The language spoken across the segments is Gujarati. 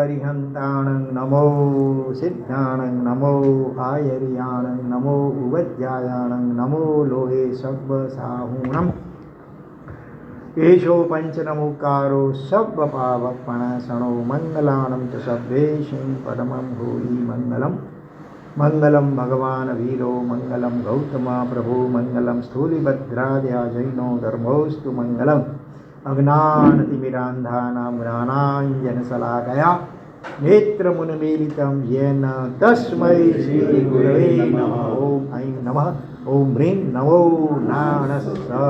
અરિહંતાણં નમો સિદ્ધાણં નમો આયર્યાણં નમો ઉવજ્જાયાણં નમો લોહે સબ્બ સાહૂણમ એશો પંચનમુકારો સબ્બ પાવપણાસણો મંગલાણં ચ સબ્બેશં પરમં ભૂરિ મંગલમ મંગલમ ભગવાન વીરો મંગલમ ગૌતમા પ્રભુ મંગલમ સ્થૂલિભદ્રાદ્યા જૈનો ધર્મોસ્તુ મંગલમ અજ્ઞાનતિમિરાંધાનાં જ્ઞાનાંજનશલાકયા નેત્રમુન્મીલિतं येन तस्मै श्रीगुरवे नमः। ॐ ऐं नमः। ॐ ह्रीं नमो नारायणस्य।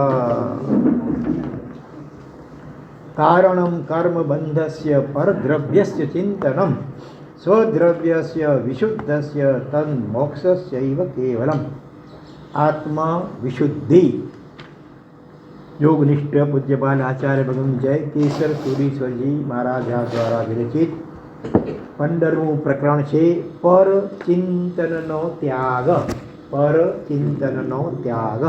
कारणं कर्मबन्धस्य परद्रव्यस्य चिन्तनं स्वद्रव्यस्य विशुद्धस्य तन्मोक्षस्यैव केवलम्। आत्मविशुद्धि योगनिष्ठ पूज्यपाल आचार्य भगवान जय केसर सूरीश्वरजी महाराजा द्वारा विरचित 15મું પ્રકરણ છે પર ચિંતનનો ત્યાગ। પર ચિંતનનો ત્યાગ,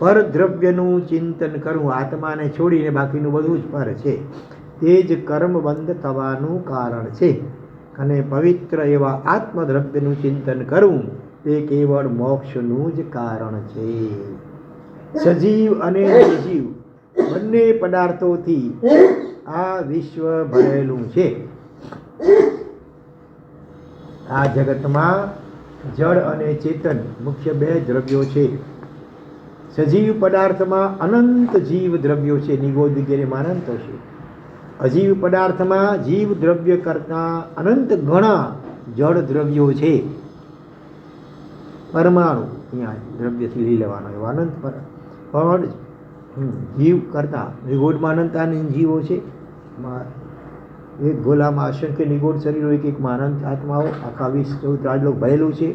પર દ્રવ્યનું ચિંતન કરવું, આત્માને છોડીને બાકીનું બધું જ પર છે, તે જ કર્મબંધ થવાનું કારણ છે અને પવિત્ર એવા આત્મદ્રવ્યનું ચિંતન કરવું તે કેવળ મોક્ષનું જ કારણ છે। સજીવ અને નિર્જીવ બંને પદાર્થોથી આ વિશ્વ ભરેલું છે। આ જગતમાં જળ અને ચેતન મુખ્ય બે દ્રવ્યો છે। સજીવ પદાર્થમાં અનંત જીવ દ્રવ્યો છે, નિગોદ વગેરેમાં અનંતો છે। અજીવ પદાર્થમાં જીવ દ્રવ્ય કરતાં અનંત ઘણા જળ દ્રવ્યો છે। પરમાણુ અહીંયા દ્રવ્યથી લઈ લેવાનો એવો અનંત પણ જીવ કરતાં નિગોડમાં અનંત જીવો છે। એક ગોલામાં અસંખ્ય નિગોડ શરીરો, એક અનંત આત્માઓ, આખા 20-14 રાજલોક ભરેલું છે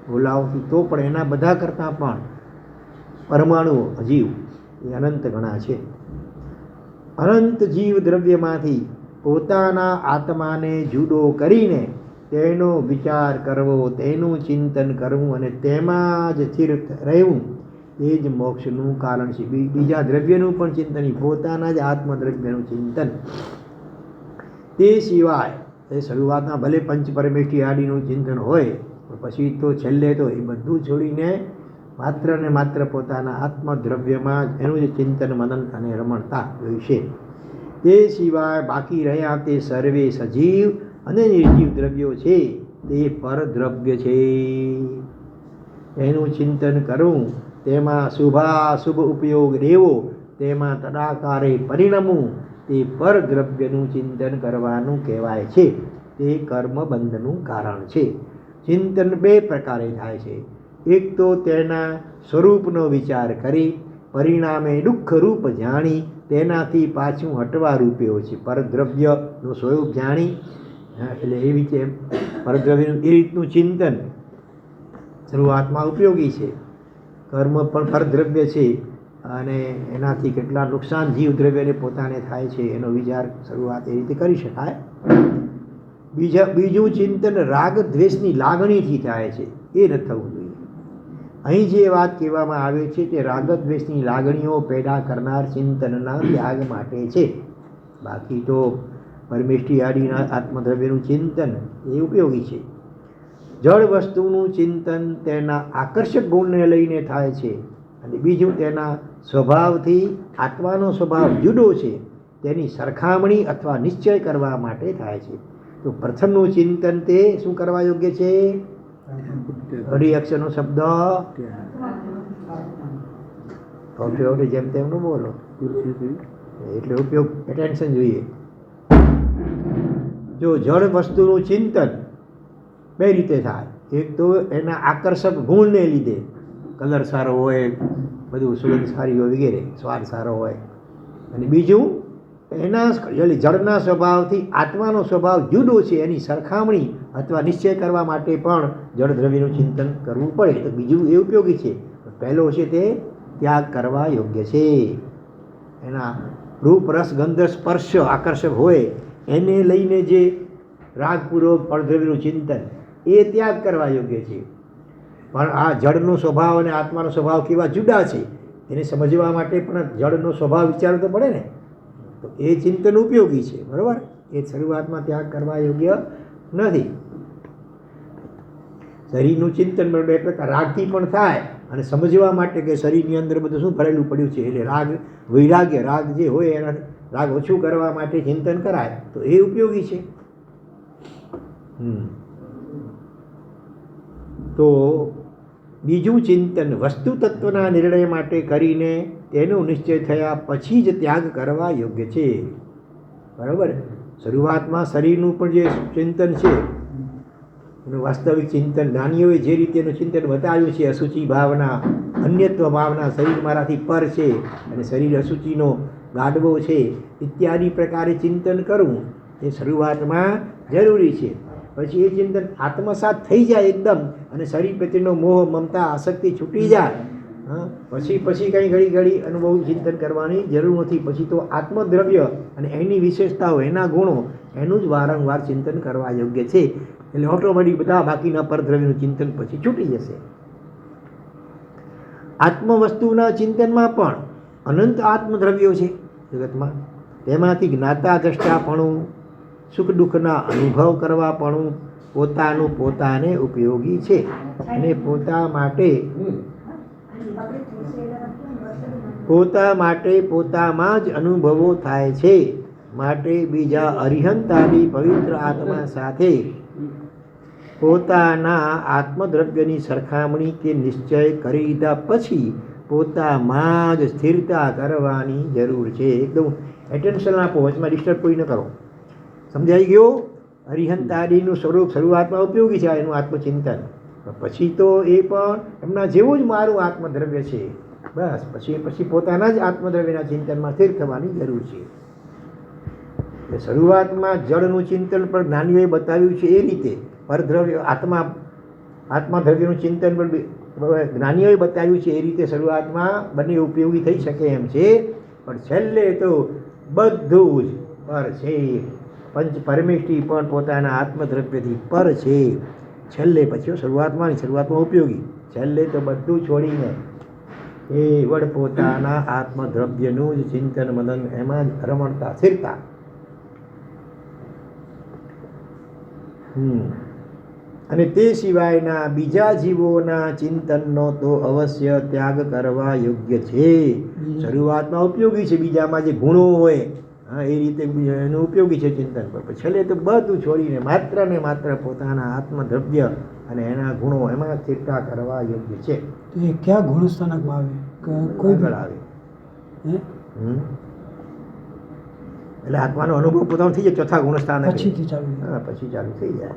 ગોલાઓથી, તો પણ એના બધા કરતાં પણ પરમાણુઓ જીવ એ અનંત ઘણા છે। અનંત જીવ દ્રવ્યમાંથી પોતાના આત્માને જુદો કરીને તેનો વિચાર કરવો, તેનું ચિંતન કરવું અને તેમાં જ સ્થિર રહેવું એ જ મોક્ષનું કારણ છે। બીજા દ્રવ્યનું પણ ચિંતન, પોતાના જ આત્મદ્રવ્યનું ચિંતન। તે સિવાય એ શરૂઆતમાં ભલે પંચ પરમેષ્ઠી આદિનું ચિંતન હોય, પણ પછી તો છેલ્લે તો એ બધું છોડીને માત્ર ને માત્ર પોતાના આત્મદ્રવ્યમાં જ એનું જ ચિંતન મનન અને રમણતા જોઈશે। તે સિવાય બાકી રહ્યા તે સર્વે સજીવ અને નિર્જીવ દ્રવ્યો છે, તે પરદ્રવ્ય છે, એનું ચિંતન કરવું, તેમાં શુભાશુભ ઉપયોગ લેવો, તેમાં તદાકારે પરિણમવું, તે પરદ્રવ્યનું ચિંતન કરવાનું કહેવાય છે। તે કર્મબંધનું કારણ છે। ચિંતન બે પ્રકારે થાય છે। એક તો તેના સ્વરૂપનો વિચાર કરી પરિણામે દુઃખરૂપ જાણી તેનાથી પાછું હટવા રૂપ્યો છે। પરદ્રવ્યનું સ્વરૂપ જાણી એટલે એવી રીતે પરદ્રવ્યનું એ રીતનું ચિંતન શરૂઆતમાં ઉપયોગી છે। કર્મ પણ પરદ્રવ્ય છે અને એનાથી કેટલા નુકસાન જીવ દ્રવ્યને પોતાને થાય છે એનો વિચાર શરૂઆત એ રીતે કરી શકાય। બીજું ચિંતન રાગ દ્વેષની લાગણીથી થાય છે, એ ન થવું જોઈએ। અહીં જે વાત કહેવામાં આવે છે તે રાગ દ્વેષની લાગણીઓ પેદા કરનાર ચિંતનના ત્યાગ માટે છે। બાકી તો પરમેષ્ઠી આદિના આત્મદ્રવ્યનું ચિંતન એ ઉપયોગી છે। જળ વસ્તુનું ચિંતન તેના આકર્ષક ગુણને લઈને થાય છે અને બીજું તેના સ્વભાવથી આત્માનો સ્વભાવ જુદો છે તેની સરખામણી અથવા નિશ્ચય કરવા માટે થાય છે। તો પ્રથમનું ચિંતન તે શું કરવા યોગ્ય છે? અઢી અક્ષરનો શબ્દ જેમ તેમનું બોલો એટલે ઉપયોગ એટેન્શન જોઈએ। જો જળ વસ્તુનું ચિંતન બે રીતે થાય। એક તો એના આકર્ષક ગુણને લીધે, કલર સારો હોય, બધું સુગંધ સારી હોય વગેરે, સ્વાદ સારો હોય, અને બીજું એના જળના સ્વભાવથી આત્માનો સ્વભાવ જુદો છે એની સરખામણી અથવા નિશ્ચય કરવા માટે પણ જળ દ્રવ્યનું ચિંતન કરવું પડે, તો બીજું એ ઉપયોગી છે। પહેલો છે તે ત્યાગ કરવા યોગ્ય છે। એના રૂપ રસ ગંધ સ્પર્શ આકર્ષક હોય એને લઈને જે રાગપૂર્વક પરદ્રવ્યનું ચિંતન એ ત્યાગ કરવા યોગ્ય છે। પણ આ જળનો સ્વભાવ અને આત્માનો સ્વભાવ કેવા જુદા છે એને સમજવા માટે પણ જળનો સ્વભાવ વિચારવો તો પડે ને, તો એ ચિંતન ઉપયોગી છે, બરાબર। એ શરૂઆતમાં ત્યાગ કરવા યોગ્ય નથી. શરીરનું ચિંતન બે પ્રકાર રાગથી પણ થાય, અને સમજવા માટે કે શરીરની અંદર બધું શું ભરેલું પડ્યું છે, એટલે રાગ વૈરાગ્ય રાગ જે હોય એના રાગ ઓછું કરવા માટે ચિંતન કરાય તો એ ઉપયોગી છે. તો બીજું ચિંતન વસ્તુ તત્વના નિર્ણય માટે કરીને તેનો નિશ્ચય થયા પછી જ ત્યાગ કરવા યોગ્ય છે. બરાબર. શરૂઆતમાં શરીરનું પણ જે ચિંતન છે એનું વાસ્તવિક ચિંતન જ્ઞાનીઓએ જે રીતેનું ચિંતન બતાવ્યું છે, અશુચિ ભાવના, અન્યત્વ ભાવના, શરીર મારાથી પર છે અને શરીર અશુચિનો ગાડવો છે ઇત્યાદિ પ્રકારે ચિંતન કરવું એ શરૂઆતમાં જરૂરી છે. પછી એ ચિંતન આત્મસાત થઈ જાય એકદમ, અને શરીર પ્રત્યેનો મોહ, મમતા, આસક્તિ છૂટી જાય, પછી કંઈ ઘડી અનુભવ ચિંતન કરવાની જરૂર નથી. પછી તો આત્મદ્રવ્ય અને એની વિશેષતાઓ, એના ગુણો, એનું જ વારંવાર ચિંતન કરવા યોગ્ય છે. એટલે ઓટોમેટિક બધા બાકીના પરદ્રવ્યનું ચિંતન પછી છૂટી જશે. આત્મવસ્તુના ચિંતનમાં પણ અનંત આત્મદ્રવ્યો છે જગતમાં. તેમાંથી જ્ઞાતા દ્રષ્ટાપણું, સુખ દુઃખના અનુભવ કરવાપણું પોતાનું પોતાને ઉપયોગી છે, અને પોતા માટે પોતામાં જ અનુભવો થાય છે. માટે બીજા અરિહંતાની પવિત્ર આત્મા સાથે પોતાના આત્મદ્રવ્યની સરખામણી કે નિશ્ચય કરી લીધા પછી પોતામાં જ સ્થિરતા કરવાની જરૂર છે. એકદમ એટેન્શન આપો, વચમાં ડિસ્ટર્બ કોઈ ન કરો. સમજાઈ ગયો? અરિહંતાદિનું સ્વરૂપ શરૂઆતમાં ઉપયોગી છે એનું આત્મચિંતન, પછી તો એ પણ એમના જેવું જ મારું આત્મદ્રવ્ય છે. બસ પછી પોતાના જ આત્મદ્રવ્યના ચિંતનમાં સ્થિર થવાની જરૂર છે. શરૂઆતમાં જળનું ચિંતન પણ જ્ઞાનીઓએ બતાવ્યું છે એ રીતે. પરદ્રવ્ય આત્મદ્રવ્યનું ચિંતન પણ જ્ઞાનીઓએ બતાવ્યું છે એ રીતે શરૂઆતમાં બંને ઉપયોગી થઈ શકે એમ છે. પણ છેલ્લે તો બધું જ પર છે. પંચ પરમેષ્ઠી પણ પોતાના આત્મદ્રવ્યથી પર છે છેલ્લે. પછી શરૂઆતમાં ઉપયોગી, છેલ્લે તો બધું છોડીને કેવળ પોતાના આત્મદ્રવ્યનું જ ચિંતન મનન, એમાં જ રમણતા, સ્થિરતા. અને તે સિવાયના બીજા જીવોના ચિંતનનો તો અવશ્ય ત્યાગ કરવા યોગ્ય છે. શરૂઆતમાં ઉપયોગી છે, બીજામાં જે ગુણો હોય એ રીતે એનું ઉપયોગી છે ચિંતન. પર છેલ્લે તો બધું છોડીને માત્ર ને માત્ર પોતાના આત્મદ્રવ્ય અને એના ગુણો, એમાં સ્થિરતા કરવા યોગ્ય છે. તો એ ક્યાં ગુણસ્થાનકમાં આવે? કોઈ આગળ આવે એટલે આત્માનો અનુભવ પોતાનો થઈ જાય. ચોથા ગુણસ્થાન પછી ચાલુ થઈ જાય.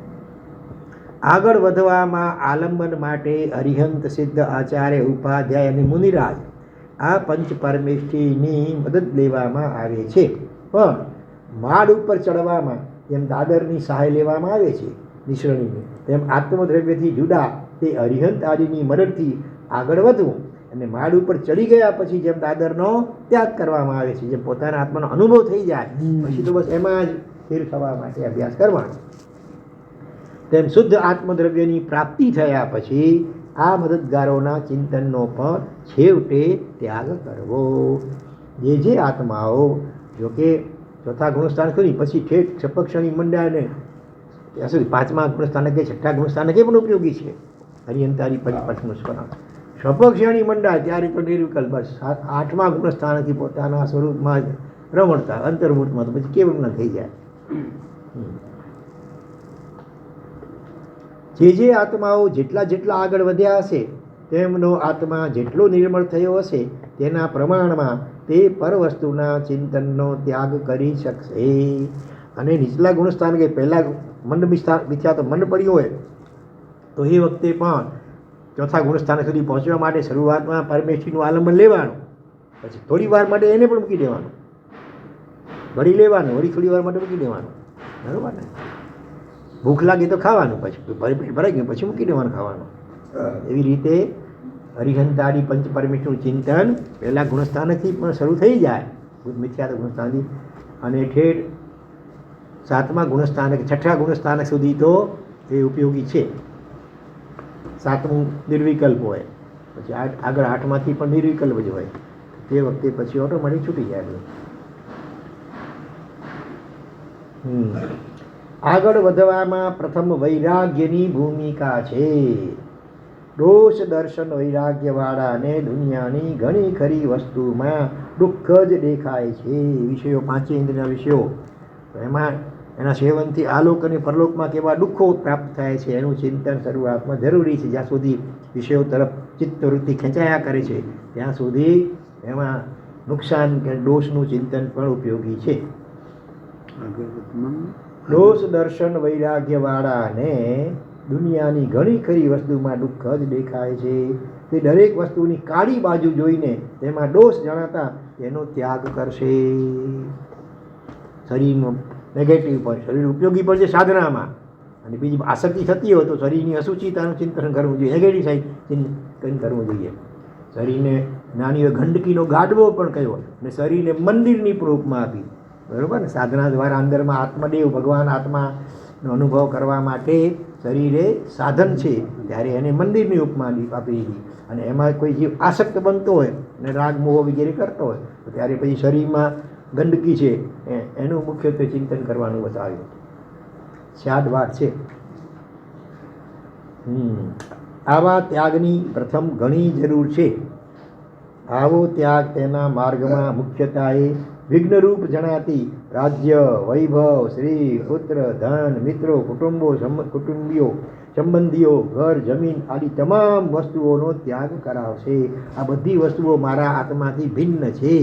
આગળ વધવામાં આલંબન માટે અરિહંત, સિદ્ધ, આચાર્ય, ઉપાધ્યાય અને મુનિરાજ આ પંચ પરમેષ્ઠીની મદદ લેવામાં આવે છે. પણ માળ ઉપર ચડવામાં જેમ દાદરની સહાય લેવામાં આવે છે નિસરણીની, તેમ આત્મદ્રવ્યથી જુદા તે અરિહંત આદિની મદદથી આગળ વધવું, અને માળ ઉપર ચડી ગયા પછી જેમ દાદરનો ત્યાગ કરવામાં આવે છે, જેમ પોતાના આત્માનો અનુભવ થઈ જાય પછી તો બસ એમાં જ સ્થિર થવા માટે અભ્યાસ કરવાનો, તેમ શુદ્ધ આત્મદ્રવ્યની પ્રાપ્તિ થયા પછી આ મદદગારોના ચિંતનનો પણ છેવટે ત્યાગ કરવો. જે આત્માઓ જોકે ચોથા ગુણસ્થાન કરી પછી ઠેઠ સપક્ષણી મંડળને ત્યાં સુધી પાંચમા ગુણસ્થાનક કે છઠ્ઠા ગુણસ્થાનક એ પણ ઉપયોગી છે. હરિયંતારી પરિપઠનું સ્મરણ સપક્ષણી મંડળ ત્યારે તો નિર્વિકલ્પ બસ આઠમા ગુણસ્થાનથી પોતાના સ્વરૂપમાં જ રમણતા, અંતર્મૂર્તમાં તો પછી કેવળ ન થઈ જાય. જે આત્માઓ જેટલા આગળ વધ્યા હશે તેમનો આત્મા જેટલો નિર્મળ થયો હશે તેના પ્રમાણમાં તે પરવસ્તુના ચિંતનનો ત્યાગ કરી શકશે. અને નીચલા ગુણસ્થાન કે પહેલાં મન મિથ્યા તો મન પડ્યું હોય તો એ વખતે પણ ચોથા ગુણસ્થાન સુધી પહોંચવા માટે શરૂઆતમાં પરમેષ્ઠીનું આલંબન લેવાનું, પછી થોડી વાર માટે એને પણ મૂકી દેવાનું, વળી લેવાનું, વળી થોડી વાર માટે મૂકી દેવાનું. બરાબર ને? ભૂખ લાગે તો ખાવાનું, પછી ભરાઈ ગયું પછી મૂકી દેવાનું ખાવાનું. એવી રીતે હરિહંતાદી પંચ પરમેષ્ઠનું ચિંતન પહેલાં ગુણસ્થાનથી પણ શરૂ થઈ જાય, મિથ્યા ગુણસ્થાનથી, અને ઠેઠ સાતમા ગુણસ્થાનક છઠ્ઠા ગુણસ્થાનક સુધી તો એ ઉપયોગી છે. સાતમું નિર્વિકલ્પ હોય, પછી આગળ આઠમાંથી પણ નિર્વિકલ્પ જ હોય, તે વખતે પછી ઓટોમેટિક છૂટી જાય. આગળ વધવામાં પ્રથમ વૈરાગ્યની ભૂમિકા છે. દોષ દર્શન વૈરાગ્યવાળાને દુનિયાની ઘણી ખરી વસ્તુમાં દુઃખ જ દેખાય છે. વિષયો, પાંચે ઇન્દ્રિયના વિષયો, એમાં એના સેવનથી આલોક અને પરલોકમાં કેવા દુઃખો પ્રાપ્ત થાય છે એનું ચિંતન શરૂઆતમાં જરૂરી છે. જ્યાં સુધી વિષયો તરફ ચિત્તવૃત્તિ ખેંચાયા કરે છે ત્યાં સુધી એમાં નુકસાન કે દોષનું ચિંતન પણ ઉપયોગી છે. દોષ દર્શન વૈરાગ્યવાળાને દુનિયાની ઘણી ખરી વસ્તુમાં દુઃખ જ દેખાય છે. તે દરેક વસ્તુની કાળી બાજુ જોઈને તેમાં દોષ જણાતા તેનો ત્યાગ કરશે. શરીરનો નેગેટિવ પણ, શરીર ઉપયોગી પણ છે સાધનામાં, અને બીજી આસક્તિ થતી હોય તો શરીરની અશુચિતાનું ચિંતન કરવું જોઈએ, નેગેટિવ સાઈડ ચિંતન કરવું જોઈએ. શરીરને નાની ગંદકીનો ગાડવો પણ કહ્યો અને શરીરને મંદિરની ઉપમા આપી, બરાબર ને. સાધના દ્વારા અંદરમાં આત્મદેવ ભગવાન આત્માનો અનુભવ કરવા માટે શરીર એ સાધન છે, ત્યારે એને મંદિરની ઉપમા આપી દીધી. અને એમાં કોઈ જીવ આસક્ત બનતો હોય અને રાગ મોહ વગેરે કરતો હોય તો ત્યારે પછી શરીરમાં ગંદકી છે એનું મુખ્યત્વે ચિંતન કરવાનું બતાવ્યું. સ્યાદ વાત છે. આવા ત્યાગની પ્રથમ ઘણી જરૂર છે. આવો ત્યાગ તેના માર્ગમાં મુખ્યતાએ વિઘ્નરૂપ જણાતી રાજ્ય, વૈભવ, શ્રી, પુત્ર, ધન, મિત્રો, કુટુંબીઓ, સંબંધીઓ, ઘર, જમીન આદિ તમામ વસ્તુઓનો ત્યાગ કરાવશે. આ બધી વસ્તુઓ મારા આત્માથી ભિન્ન છે,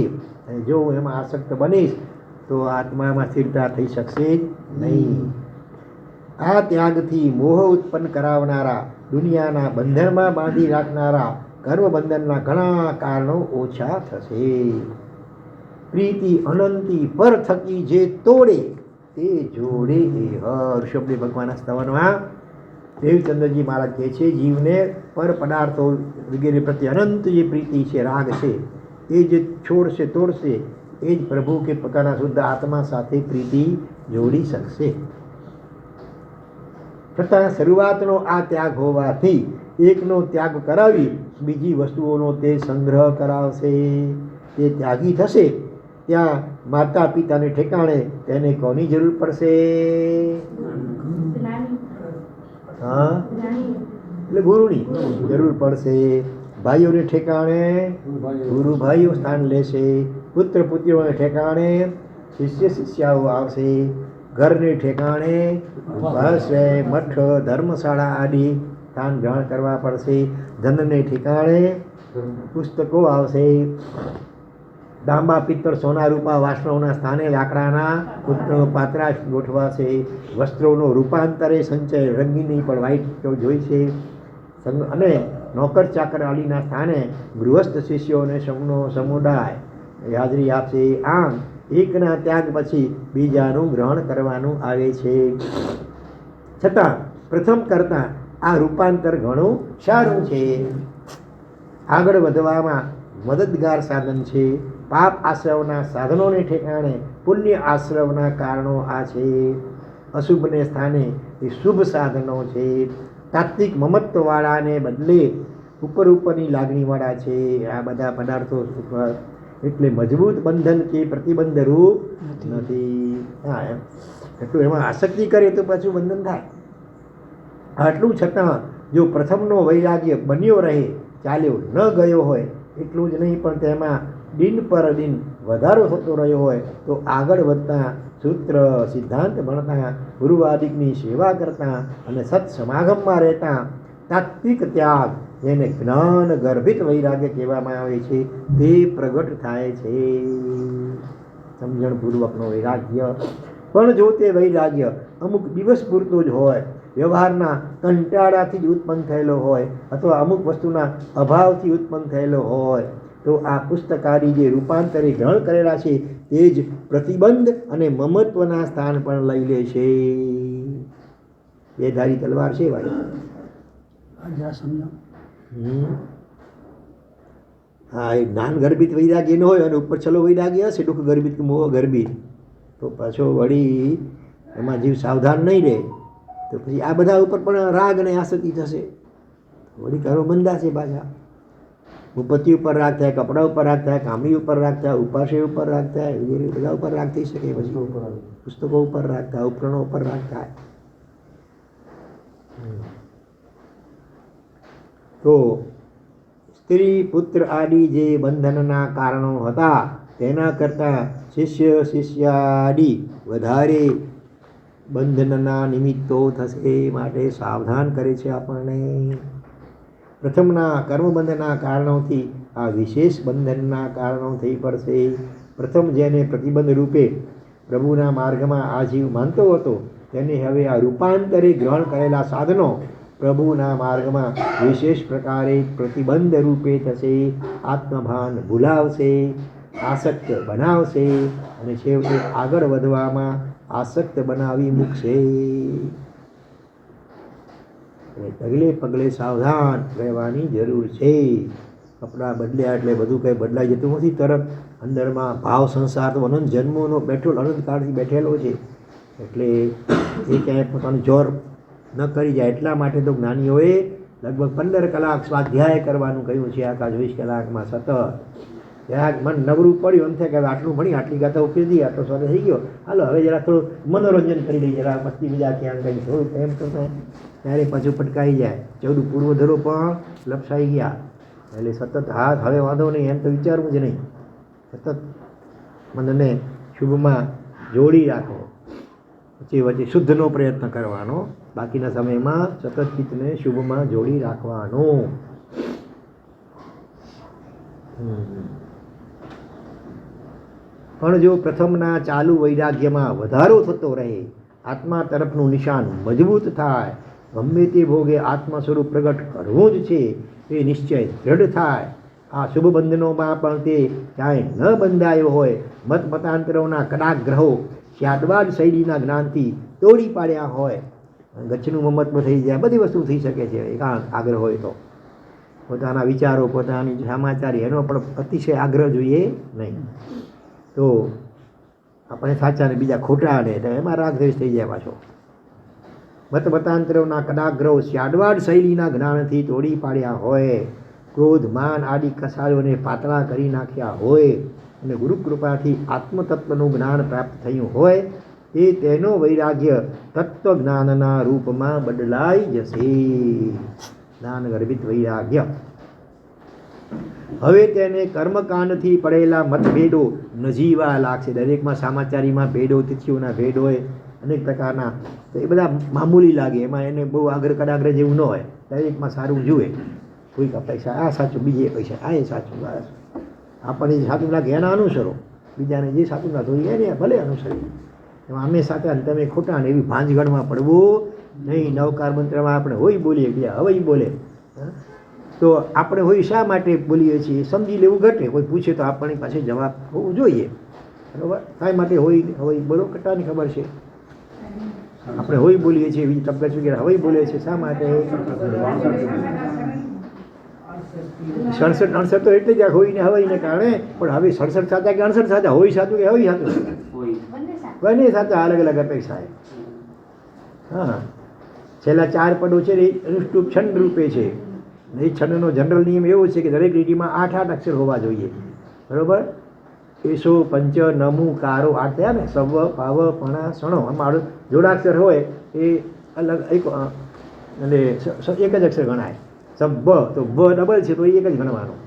અને જો હું એમાં આસક્ત બનીશ તો આત્મામાં સ્થિરતા થઈ શકશે નહીં. આ ત્યાગથી મોહ ઉત્પન્ન કરાવનારા, દુનિયાના બંધનમાં બાંધી રાખનારા કર્મબંધનના ઘણા કારણો ઓછા થશે. પ્રીતિ અનંતી પર થકી જે તોડે તે જોડે એ હર. શબ્દ ભગવાનના સ્તવનમાં દેવચંદ્રજી મહારાજ કહે છે, જીવને પર પદાર્થો વગેરે પ્રત્યે અનંત જે પ્રીતિ છે, રાગ છે, એ જે છોડશે, તોડશે, એ જ પ્રભુ કે પોતાના શુદ્ધ આત્મા સાથે પ્રીતિ જોડી શકશે. છતાં શરૂઆતનો આ ત્યાગ હોવાથી એકનો ત્યાગ કરાવી બીજી વસ્તુઓનો તે સંગ્રહ કરાવશે. તે ત્યાગી થશે ત્યાં માતા પિતાને ઠેકાણે તેને કોની જરૂર પડશે? હા, એટલે ગુરુની જરૂર પડશે. ભાઈઓને ઠેકાણે ગુરુ ભાઈઓ સ્થાન લેશે. પુત્ર પુત્રીઓને ઠેકાણે શિષ્ય શિષ્યાઓ આવશે. ઘરને ઠેકાણે ઉપાશ્રય, મઠ, ધર્મશાળા આદિ સ્થાન ગ્રહણ કરવા પડશે. ધનને ઠેકાણે પુસ્તકો આવશે. તાંબા, પિત્તળ, સોના, રૂપા, વાસણોના સ્થાને લાકડાના પુત્રનો પાત્રા ગોઠવાશે. વસ્ત્રોનો રૂપાંતરે સંચય, રંગીની પણ વ્હાઈટ જોઈશે. અને નોકર ચાકર આદિના સ્થાને ગૃહસ્થ શિષ્યોને સૌનો સમુદાય હાજરી આપશે. આમ એકના ત્યાગ પછી બીજાનું ગ્રહણ કરવાનું આવે છે. છતાં પ્રથમ કરતાં આ રૂપાંતર ઘણું સારું છે. આગળ વધવામાં મદદગાર સાધન છે. પાપ આશ્રવના સાધનોને ઠેકાણે પુણ્ય આશ્રવના કારણો આ છે. અશુભને સ્થાને એ શુભ સાધનો છે. તાત્વિક મમત્વવાળાને બદલે ઉપરની લાગણીવાળા છે. આ બધા પદાર્થો એટલે મજબૂત બંધન કે પ્રતિબંધ રૂપ નથી. હા, એમ એટલું એમાં આસક્તિ કરે તો પાછું બંધન થાય. આટલું છતાં જો પ્રથમનો વૈરાગ્ય બન્યો રહે, ચાલ્યો ન ગયો હોય, એટલું જ નહીં પણ તેમાં દિન પર દિન વધારો થતો રહ્યો હોય તો આગળ વધતા સૂત્ર સિદ્ધાંત ભણતા, ગુરુવાદિકની સેવા કરતા અને સત્સમાગમમાં રહેતા તાત્વિક ત્યાગ, જેને જ્ઞાન ગર્ભિત વૈરાગ્ય કહેવામાં આવે છે, તે પ્રગટ થાય છે. સમજણપૂર્વકનો વૈરાગ્ય. પણ જો તે વૈરાગ્ય અમુક દિવસ પૂરતો જ હોય, વ્યવહારના કંટાળાથી જ ઉત્પન્ન થયેલો હોય, અથવા અમુક વસ્તુના અભાવથી ઉત્પન્ન થયેલો હોય, તો આ પુસ્તકાદી જે રૂપાંતરે ગ્રહણ કરેલા છે તે જ પ્રતિબંધ અને મમત્વના સ્થાન પણ લઈ લે છે. બે ધારી તલવાર છે ભાઈ. હા, એ જ્ઞાન ગર્ભિત વૈરાગ્ય ન હોય અને ઉપર છેલ્લો વૈરાગ્ય હશે દુઃખ ગર્ભિત કે મોહ ગર્ભિત, તો પાછો વળી એમાં જીવ સાવધાન નહીં રહે તો પછી આ બધા ઉપર પણ રાગ અને આસક્તિ થશે, વળી કરો બંધાશે પાછા. ઉપપત્તિ ઉપર રાગ થાય, કપડા ઉપર રાગ થાય, કામડી ઉપર રાગ થાય, ઉપાશ્રય ઉપર રાગ થાય, વગેરે બધા ઉપર રાગ થઈ શકે. પછી પુસ્તકો ઉપર રાગ થાય, ઉપકરણો ઉપર રાગ થાય. તો સ્ત્રી પુત્ર આદિ જે બંધનના કારણો હતા તેના કરતાં શિષ્ય શિષ્યાદિ વધારે બંધનના નિમિત્તો થશે. માટે સાવધાન કરે છે આપણને. પ્રથમના કર્મબંધના કારણોથી આ વિશેષ બંધનના કારણો થઈ પડશે. પ્રથમ જેને પ્રતિબંધ રૂપે પ્રભુના માર્ગમાં આ જીવ માનતો હતો તેને હવે આ રૂપાંતરે ગ્રહણ કરેલા સાધનો પ્રભુના માર્ગમાં વિશેષ પ્રકારે પ્રતિબંધ રૂપે થશે. આત્મભાન ભૂલાવશે, આસક્ત બનાવશે અને છેવટે આગળ વધવામાં આસક્ત બનાવી મૂકશે. પગલે પગલે સાવધાન રહેવાની જરૂર છે. કપડાં બદલ્યા એટલે બધું કંઈ બદલાઈ જતું નથી. તરત અંદરમાં ભાવ સંસાર તો અનંત જન્મોનો બેઠેલો, અનંત કાળથી બેઠેલો છે. એટલે એ ક્યાંય પોતાનું જોર ન કરી જાય એટલા માટે તો જ્ઞાનીઓએ લગભગ 15 કલાક સ્વાધ્યાય કરવાનું કહ્યું છે. આખા 24 કલાકમાં સતત જરાક મન નબળું પડ્યું, એમ થાય કે આટલું ભણી આટલી ગાથા ઉકેલી દઈએ, આટલો સ્વાદ થઈ ગયો, હાલો હવે જરા થોડું મનોરંજન કરી લઈએ, જરા મસ્તી મજા ક્યાં કંઈ થોડુંક એમ તો થાય ત્યારે પાછું પટકાઈ જાય. 14 પૂર્વધરો પણ લપસાઈ ગયા. એટલે સતત હાથ હવે વાંધો નહીં એમ તો વિચારવું જ નહીં. સતત મનને શુભમાં જોડી રાખો. વચ્ચે વચ્ચે શુદ્ધનો પ્રયત્ન કરવાનો. બાકીના સમયમાં સતત ચિત્તને શુભમાં જોડી રાખવાનું. પણ જો પ્રથમના ચાલુ વૈરાગ્યમાં વધારો થતો રહે, આત્મા તરફનું નિશાન મજબૂત થાય, ગમે તે ભોગે આત્મા સ્વરૂપ પ્રગટ કરવું જ છે એ નિશ્ચય દ્રઢ થાય, આ શુભ બંધનોમાં પણ તે ક્યાંય ન બંધાયો હોય, મત મતાંતરોના કડાક ગ્રહો શાદવાદ શૈલીના જ્ઞાનથી તોડી પાડ્યા હોય, ગચ્છનું મમત્વ થઈ જાય, બધી વસ્તુ થઈ શકે છે એકાંત આગ્રહ હોય તો. પોતાના વિચારો, પોતાની સમાચારી એનો પણ અતિશય આગ્રહ જોઈએ નહીં. તો આપણે સાચા ને બીજા ખોટા ને તો એમાં રાગ દ્વેષ થઈ જાય પાછો. મત મતાંતરોના કડાગ્રહો શાદવાદ શૈલીના જ્ઞાનથી તોડી પાડ્યા હોય, ક્રોધ માન આદિ કસાયોને પાતળા કરી નાખ્યા હોય અને ગુરુ કૃપાથી આત્મતત્વનું જ્ઞાન પ્રાપ્ત થયું હોય, તે તેનો વૈરાગ્ય તત્વ જ્ઞાનના રૂપમાં બદલાઈ જશે. જ્ઞાન ગર્ભિત વૈરાગ્ય. હવે તેને કર્મકાંડથી પડેલા મતભેદો નજીવા લાગશે. દરેકમાં સમાચારીમાં ભેદો, તિથિઓના ભેદ હોય, અનેક પ્રકારના, તો એ બધા મામૂલી લાગે. એમાં એને બહુ આગ્રહ કડાગ્રહ જેવું ન હોય. દરેકમાં સારું જુએ. કોઈક અપેક્ષા આ સાચું, બીજે પૈસા આ એ સાચું, બસ આપણને જે સાચું લાગે એના અનુસરો, બીજાને જે સાચું લાગતું હોય એને ભલે અનુસરી. એમાં અમે સાચા ને તમે ખોટા ને એવી ભાંજગઢમાં પડવું નહીં. નવકાર મંત્રમાં આપણે હોય બોલીએ, બીજા હવે બોલે, તો આપણે હોય શા માટે બોલીએ છીએ સમજી લેવું ઘટે. કોઈ પૂછે તો આપણી પાસે જવાબ હોવું જોઈએ, બરાબર? શા માટે હોય હવે બોલો, કટાની ખબર છે. આપણે હોય બોલીએ છીએ, બીજી તબિયત વગેરે હવે બોલે છે શા માટે? 67 તો એટલે જ હોય ને હવાઈને કારણે. પણ હવે 67 સાચા કે 68 સાચા, હોય સાચું કે હવે સાચું? બંને સાચા, અલગ અલગ અપેક્ષા. હા, છેલ્લા 4 પદો છે એ અનુષ્ટુપ છંદ રૂપે છે. એ છંદનો જનરલ નિયમ એવો છે કે દરેક લીટીમાં 8 અક્ષર હોવા જોઈએ, બરાબર? કેશો પંચ નમુ કારો 8 થયા ને, સવ પાવ પણા સણો. અમારું જોડાક્ષર હોય એ અલગ એક એટલે એક જ અક્ષર ગણાય. સબ તો બ ડબલ છે તો એ એક જ ગણવાનું.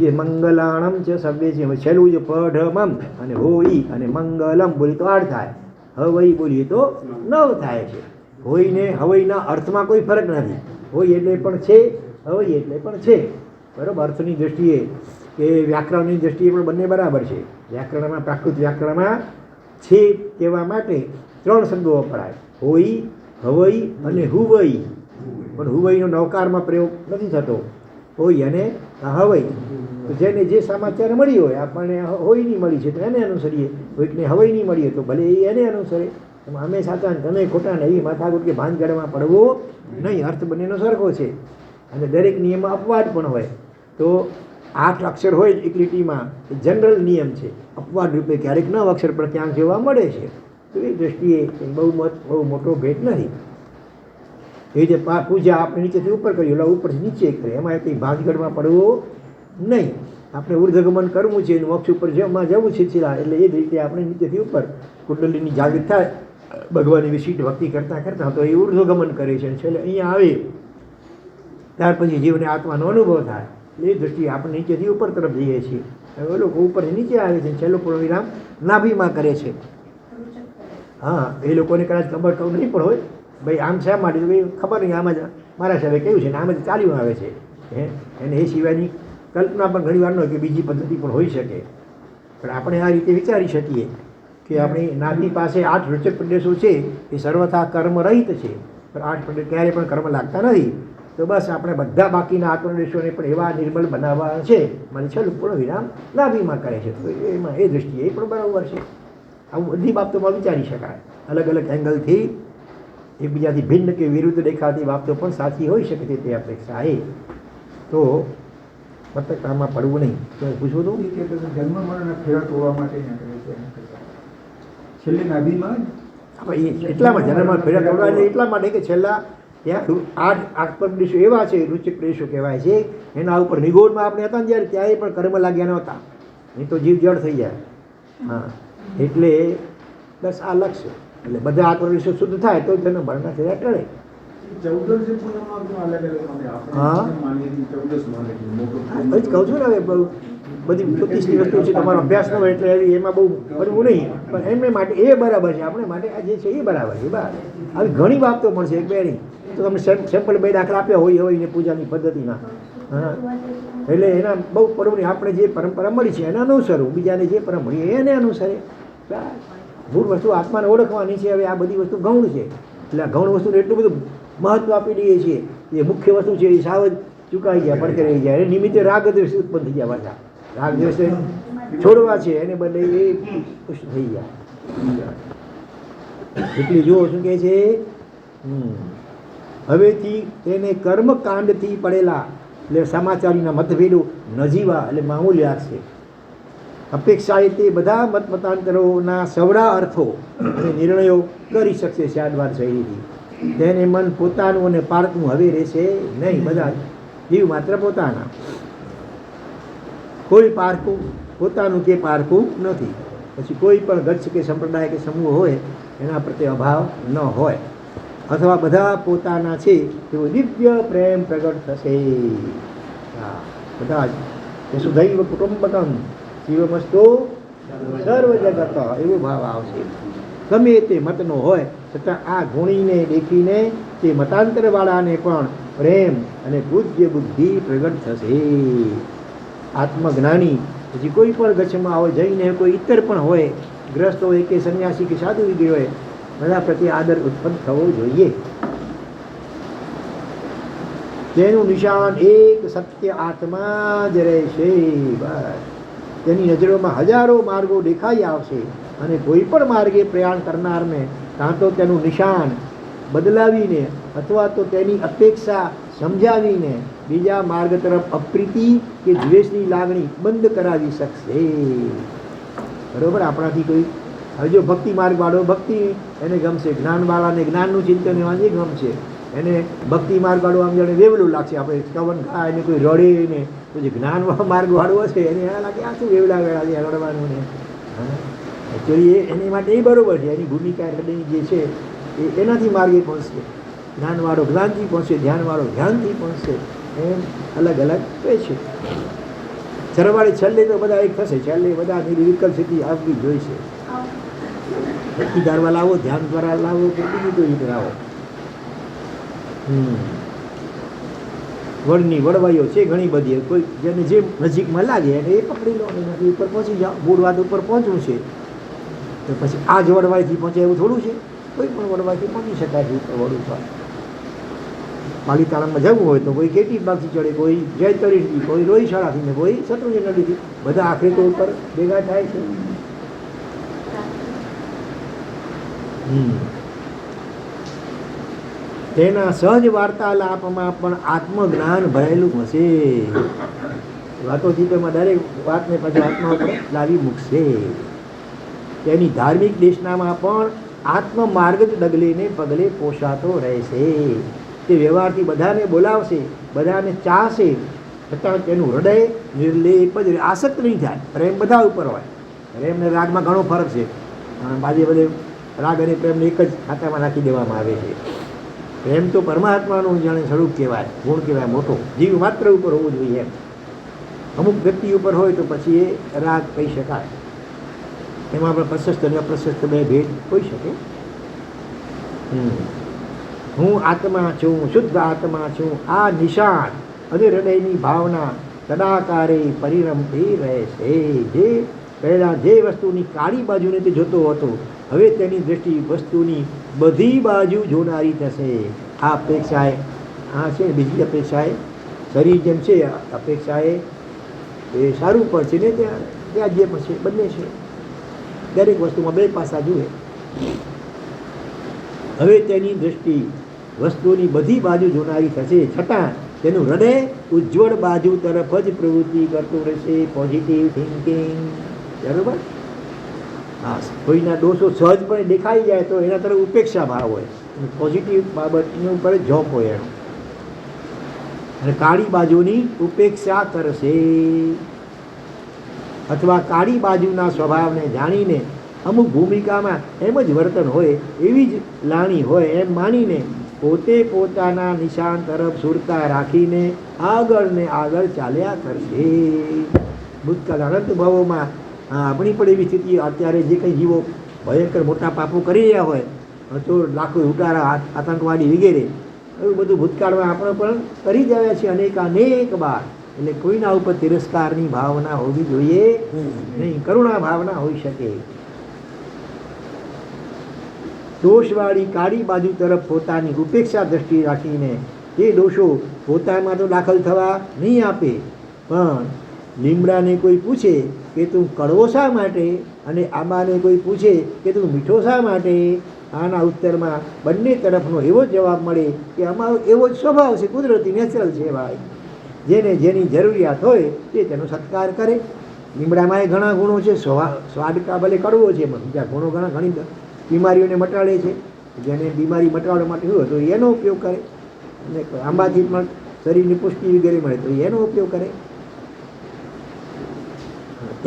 જે મંગલાણમ છે સબ્બે છે, છેલ્લું જે પઢમમ અને હોઈ અને મંગલમ બોલીએ તો 8 થાય, હવઈ બોલીએ તો 9 થાય છે. હોઈને હવઈના અર્થમાં કોઈ ફરક નથી. હોય એટલે પણ છે, હવઈ એટલે પણ છે, બરાબર? અર્થની દૃષ્ટિએ કે વ્યાકરણની દૃષ્ટિએ પણ બંને બરાબર છે. વ્યાકરણમાં, પ્રાકૃત વ્યાકરણમાં છે કહેવા માટે 3 શબ્દો વપરાય, હોઈ, હવઈ અને હુવઈ. પણ હુવઈનો નવકારમાં પ્રયોગ નથી થતો, હોય અને હવઈ. તો જેને જે સમાચાર મળી હોય, આપણને હોઈની મળી છે તો એને અનુસરીએ, કોઈકને હવઈની મળી હોય તો ભલે એ એને અનુસરે. એમાં અમે સાચા ને તમે ખોટા ને એવી માથાકૂટ કે ભાંજગઢમાં પડવો નહીં. અર્થ બંનેનો સરખો છે અને દરેક નિયમમાં અપવાદ પણ હોય. તો 8 અક્ષર હોય એક લીટીમાં, એ જનરલ નિયમ છે. અપવાદ રૂપે ક્યારેક 9 અક્ષર પણ ક્યાંક જોવા મળે છે. તો એ દૃષ્ટિએ બહુ મોટો ભેદ નથી. એ રીતે પૂજા આપણે નીચેથી ઉપર કરીએ, એટલે ઉપરથી નીચે કરીએ, એમાં કંઈ ભાંગગઢમાં પડવું નહીં. આપણે ઉર્ધ્વગમન કરવું છે, મોક્ષ ઉપર જવું છે છેલ્લા, એટલે એ જ રીતે આપણે નીચેથી ઉપર કુંડલીની જાગૃત થાય, ભગવાનની વિશિષ્ટ ભક્તિ કરતાં કરતાં તો એ ઉર્ધ્વગમન કરે છે. છેલ્લે અહીંયા આવે ત્યાર પછી જીવને આત્માનો અનુભવ થાય. એ દૃષ્ટિએ આપણે નીચેથી ઉપર તરફ જઈએ છીએ. હવે લોકો ઉપરથી નીચે આવે છે, છેલ્લો પૂર્ણવિરામ નાભીમાં કરે છે. હા, એ લોકોને કદાચ ખબર નહીં પણ હોય, ભાઈ આમ શા માટે, તો ભાઈ ખબર નહીં, આમ જ મારા સાહેબે કહ્યું છે ને આમ જ ચાલ્યું આવે છે. એને એ સિવાયની કલ્પના પણ ઘણી વાર ન હોય કે બીજી પદ્ધતિ પણ હોઈ શકે. પણ આપણે આ રીતે વિચારી શકીએ કે આપણી નાભી પાસે 8 રૂચક પ્રદેશો છે, એ સર્વથા કર્મ રહિત છે, પણ 8 પ્રદેશ ક્યારેય પણ કર્મ લાગતા નથી. તો બસ આપણે બધા બાકીના આત્મનિર્દેશોને પણ એવા નિર્મલ બનાવવા છે, મને છેલ્લું પૂર્ણ વિરામ નાભીમાં કરે છે. તો એમાં એ દૃષ્ટિએ એ પણ બરાબર છે. આવું બધી બાબતોમાં વિચારી શકાય. અલગ અલગ એંગલથી એકબીજાથી ભિન્ન કે વિરુદ્ધ દેખાતી બાબતો પણ સાચી હોઈ શકે છે. તે અપેક્ષા એ તો મતલબમાં પડવું નહીં. તો પૂછવું હતું કે જન્મ મરણના ફેરા તોડવા માટે અહીંયા કરે છે, છેલ્લે નાભીમાં એટલામાં જન્મમાં ફેરા તોડવા એટલે એટલા માટે કે છેલ્લા ત્યાં 8 પ્રદેશો એવા છે, રૂચક પ્રદેશો કહેવાય છે. એના ઉપર નિગોળમાં આપણે હતા ને જ્યારે, ત્યારે પણ કર્મ લાગ્યા નહોતા, નહીં તો જીવ જળ થઈ જાય. હા, એટલે બસ આ લક્ષ્ય. એટલે બધા આત્મવિશ્વાસ શુદ્ધ થાય તો તેનો મરણના ફેરા ટળે. હા, જ કહું છું ને, હવે બધી જ્યોતિષની વસ્તુ છે, તમારો અભ્યાસ ન હોય એટલે એમાં બહુ કરવું નહીં. પણ એમને માટે એ બરાબર છે, આપણે માટે આ જે છે એ બરાબર છે. આવી ઘણી બાબતો પણ છે, એક બે નહીં. તો તમે સેમ્પલ 2 દાખલા આપ્યા હોય ને પૂજાની પદ્ધતિના. હા, એટલે એના બહુ પડવું. આપણે જે પરંપરા મળી છે એને અનુસરવું, બીજાને જે પરંપરા મળી એને અનુસરે. મૂળ વસ્તુ આત્માને ઓળખવાની છે. હવે આ બધી વસ્તુ ગૌણ છે, એટલે આ ગૌણ વસ્તુને એટલું બધું મહત્વ આપી દઈએ છીએ. એ મુખ્ય વસ્તુ છે એ સાવ જ ચૂકાઈ જાય, પડકે રહી જાય. એ નિમિત્તે રાગ દ્વેષ ઉત્પન્ન થઈ જાય. પાછા રાગ દ્વેષ છોડવા છે, એને બદલે એ ખુશ થઈ જાય. એટલી જુઓ શું કહે છે, હવેથી તેને કર્મકાંડથી પડેલા એટલે સમાચારીના મતભેદો નજીવા એટલે મામૂલી છે. અપેક્ષાએ તે બધા મતાંતરોના સવડા અર્થો અને નિર્ણયો કરી શકશે શાદવાર શૈલીથી. તેને મન પોતાનું અને પારકું હવે રહેશે નહીં. બધા જીવ માત્ર પોતાના, કોઈ પારકું પોતાનું કે પારકું નથી. પછી કોઈ પણ ગચ્છ કે સંપ્રદાય કે સમૂહ હોય એના પ્રત્યે અભાવ ન હોય, અથવા બધા પોતાના છે તેવો દિવ્ય પ્રેમ પ્રગટ થશે. હા, બધા જ સુધૈવ કુટુંબકમ શિવમસ્તો સર્વ જગત એવો ભાવ આવશે. ગમે તે મતનો હોય છતાં આ ગુણીને દેખીને તે મતાંતરવાળાને પણ પ્રેમ અને પૂજ્ય બુદ્ધિ પ્રગટ થશે. આત્મજ્ઞાની પછી કોઈ પણ ગચ્છમાં હોય, જઈને કોઈ ઇતર પણ હોય, ગ્રસ્ત હોય કે સંન્યાસી કે સાધુ વિગી હોય, બધા પ્રત્યે આદર ઉત્પન્ન થવો જોઈએ. તેનું નિશાન એક સત્ય આત્મા જ રહેશે. બસ તેની નજરોમાં હજારો માર્ગો દેખાઈ આવશે, અને કોઈ પણ માર્ગે પ્રયાણ કરનારને કાં તો તેનું નિશાન બદલાવીને અથવા તો તેની અપેક્ષા સમજાવીને બીજા માર્ગ તરફ અપ્રીતિ કે દ્વેષની લાગણી બંધ કરાવી શકશે. બરાબર, આપણાથી કોઈ હવે જો ભક્તિ માર્ગવાળો ભક્તિ એને ગમશે, જ્ઞાનવાળાને જ્ઞાનનું ચિંતન એમાં જે ગમશે. એને ભક્તિ માર્ગવાળો આમ જાણે વેવલું લાગશે. આપણે કવન ખાય એને કોઈ રડે ને, તો જે જ્ઞાન માર્ગવાળો હશે એને આ લાગે આ શું વેવલા વેળા છે રડવાનું ને. એકચ્યુઅલી એની માટે એ બરાબર છે, એની ભૂમિકા હૃદયની જે છે એ એનાથી માર્ગે પહોંચશે. જ્ઞાનવાળો જ્ઞાનથી પહોંચશે, ધ્યાનવાળો ધ્યાનથી પહોંચશે. એમ અલગ અલગ હોય છે. સરવાળે છેલ્લે તો બધા એક થશે, છેલ્લે બધા નિર્વિકલ્પ સ્થિતિ આવવી જોઈશે. ભક્તિ ધારવા લાવો, ધ્યાન દ્વારા લાવો કે બીજું કોઈ રીતે લાવો. વડની વડવાઈઓ છે ઘણી બધી, કોઈ જેને જે નજીકમાં લાગે એને એ પકડી લો અને નથી ઉપર પહોંચી જાઓ. મૂળ વાત ઉપર પહોંચવું છે તો પછી આ જ વડવાઈથી પહોંચે એવું થોડું છે. કોઈ પણ વડવાઈથી પહોંચી શકાય છે ઉપર વડ ઉપર. પાલીતાણામાં જવું હોય તો કોઈ કેટી બાગથી ચડે, કોઈ જયતરીથી, કોઈ રોહિશાળાથી ને કોઈ શત્રુંજય નદીથી. બધા આખરે તો ઉપર ભેગા થાય છે. તેના સહજ વાર્તાલાપમાં પણ આત્મજ્ઞાન ભરેલું હશે. વાતોચીતોમાં દરેક વાતને પછી આત્મા ઉપર લાવી મૂકશે. તેની ધાર્મિક દેશનામાં પણ આત્મમાર્ગ જ ડગલે ને પગલે પોષાતો રહેશે. તે વ્યવહારથી બધાને બોલાવશે, બધાને ચાહશે, છતાં તેનું હૃદય નિર્લેપ જ આસક્ત નહીં થાય. પ્રેમ બધા ઉપર હોય. પ્રેમ ને રાગમાં ઘણો ફરક છે. બધે રાગ અને પ્રેમને એક જ ખાતામાં નાખી દેવામાં આવે છે. પ્રેમ તો પરમાત્માનું જાણે સ્વરૂપ કહેવાય, ગુણ કહેવાય મોટો, જીવ માત્ર ઉપર હોવું જોઈએ એમ. અમુક વ્યક્તિ ઉપર હોય તો પછી એ રાગ કહી શકાય. એમાં આપણે પ્રશસ્ત અને અપ્રશસ્ત બે ભેદ હોઈ શકે. હું આત્મા છું, શુદ્ધ આત્મા છું, આ નિશાન અને હૃદયની ભાવના સદાકારે પરિરમતી રહેશે. જે પહેલાં જે વસ્તુની કાળી બાજુને તે જોતો હતો, હવે તેની દ્રષ્ટિ વસ્તુની બધી બાજુ જોનારી થશે. આ અપેક્ષાએ, આ છે બીજી અપેક્ષાએ, શરીર જેમ છે અપેક્ષાએ એ સારું પડશે ને ત્યાં જે પણ છે બંને છે. દરેક વસ્તુમાં બે પાસા જુએ. હવે તેની દ્રષ્ટિ વસ્તુની બધી બાજુ જોનારી થશે, છતાં તેનું હૃદય ઉજ્જવળ બાજુ તરફ જ પ્રવૃત્તિ કરતું રહેશે. Positive thinking. બરાબર? હા, કોઈના દોષો સહજ પણ દેખાઈ જાય તો એના તરફ ઉપેક્ષા ભાવ હોય, પોઝિટિવ બાબતની ઉપર જોપ હોય એનો. અને કાળી બાજુની ઉપેક્ષા કરશે, અથવા કાળી બાજુના સ્વભાવને જાણીને અમુક ભૂમિકામાં એમ જ વર્તન હોય, એવી જ લાણી હોય એમ માનીને પોતે પોતાના નિશાન તરફ સુરતા રાખીને આગળ ને આગળ ચાલ્યા કરશે. ભૂતકાળ અનંત ભાવોમાં આપણી પણ એવી સ્થિતિ, અત્યારે જે કંઈ જીવો ભયંકર મોટા પાપો કરી રહ્યા હોય, તો લાખો લૂંટારા, આતંકવાદી વગેરે, એવું બધું ભૂતકાળમાં આપણે પણ કરી જ આવ્યા છીએ અનેક વાર. એટલે કોઈના ઉપર તિરસ્કારની ભાવના હોવી જોઈએ નહીં, કરુણા ભાવના હોઈ શકે. દોષવાળી કાળી બાજુ તરફ પોતાની ઉપેક્ષા દ્રષ્ટિ રાખીને તે દોષો પોતામાં તો દાખલ થવા નહીં આપે. પણ લીમડાને કોઈ પૂછે કે તું કડવો શા માટે, અને આંબાને કોઈ પૂછે કે તું મીઠો શા માટે, આના ઉત્તરમાં બંને તરફનો એવો જવાબ મળે કે અમારો એવો જ સ્વભાવ છે, કુદરતી નેચરલ છે ભાઈ. જેને જેની જરૂરિયાત હોય તે તેનો સત્કાર કરે. લીમડામાં એ ઘણા ગુણો છે, સ્વાદ ભલે કડવો છે, બીજા ગુણો ઘણી બીમારીઓને મટાડે છે. જેને બીમારી મટાડવા માટે હોય તો એનો ઉપયોગ કરે, અને આંબાથી પણ શરીરની પુષ્ટિ વગેરે મળે તો એનો ઉપયોગ કરે.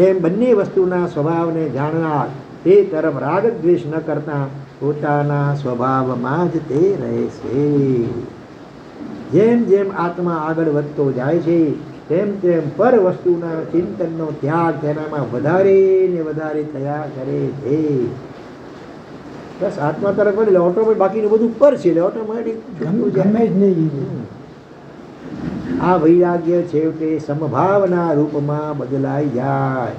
એમ બંને વસ્તુના સ્વભાવને જાણનાર તે તરફ રાગ દ્વેષ ન કરતા પોતાના સ્વભાવમાં જ તે રહેશે. જેમ જેમ આત્મા આગળ વધતો જાય છે તેમ તેમ પર વસ્તુના ચિંતનનો ત્યાગ તેનામાં વધારે ને વધારે થયા કરે છે. બસ આત્મા તરફ એટલે ઓટોમેટિક બાકીનું બધું પર છે, એટલે ઓટોમેટિક ગમે જ નહીં. આ વૈરાગ્ય છેવટે સમભાવના રૂપમાં બદલાઈ જાય.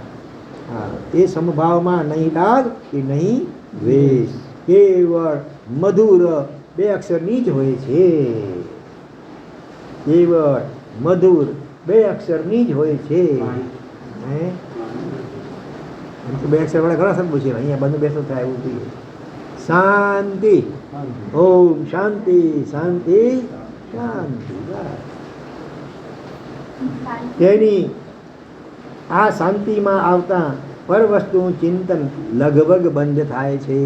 હા, એ સમભાવમાં નહીં રાગ કે નહીં દ્વેષ, કેવળ મધુર બે અક્ષરની જ હોય છે. કેવળ મધુર બે અક્ષરની જ હોય છે. એમ તો બે અક્ષર વાળા ઘણા શબ્દો છે, અહીંયા બંધ બેસો થાય એવું જોઈએ. શાંતિ, ઓમ શાંતિ શાંતિ શાંતિ. તેની આ શાંતિમાં આવતા પર વસ્તુનું ચિંતન લગભગ બંધ થાય છે.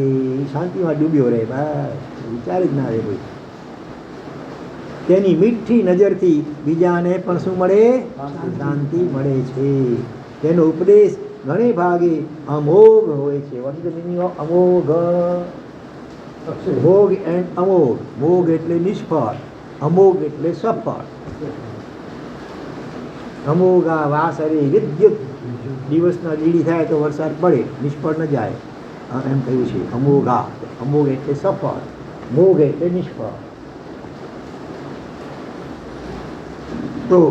શાંતિમાં ડૂબ્યો રહે, બસ વિચાર જ ના રહે કોઈ. તેની મીઠી નજરથી બીજાને પણ શું મળે? શાંતિ મળે છે. તેનો ઉપદેશ ઘણે ભાગે અમોઘ હોય છે. What is the meaning of અમોઘ? ભોગ એન્ડ અમોઘ. ભોગ એટલે નિષ્ફળ, અમોઘ એટલે સફળ. અમોઘા વાસરે વિદ્યુત, દિવસના લીલી થાય તો વરસાદ પડે, નિષ્ફળ ન જાય, એમ કહ્યું છે. અમોઘા, અમોઘ એટલે સફળ, મોઘ એટલે નિષ્ફળ. તો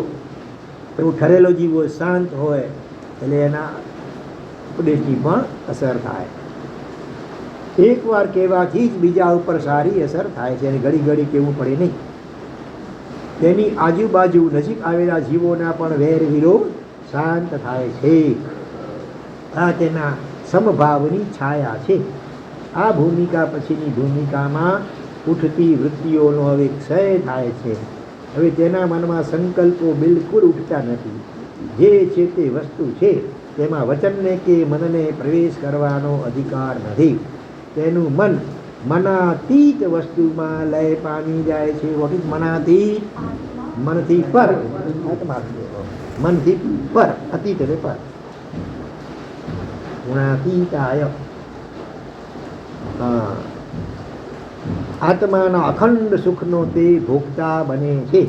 એવું ઠરેલો જીવ હોય, શાંત હોય, એટલે એના ઉપદેશની પણ અસર થાય. એકવાર કહેવાથી જ બીજા ઉપર સારી અસર થાય છે, અને ઘડી ઘડી કહેવું પડે નહીં. તેની આજુબાજુ નજીક આવેલા જીવોના પણ વેર વિરોધ શાંત થાય છે. આ તેના સમભાવની છાયા છે. આ ભૂમિકા પછીની ભૂમિકામાં ઉઠતી વૃત્તિઓનો હવે ક્ષય થાય છે. હવે તેના મનમાં સંકલ્પો બિલકુલ ઉઠતા નથી. જે છે તે વસ્તુ છે તેમાં વચનને કે મનને પ્રવેશ કરવાનો અધિકાર નથી. તેનું મન મનાતીત વસ્તુમાં લય પામી જાય છે. વોટ ઇઝ મનાતીત? મનથી પર, આત્મા મનથી પર, અતીત એટલે પર. ગુણાતીતાય. હા, આત્માના અખંડ સુખનો તે ભોગતા બને છે.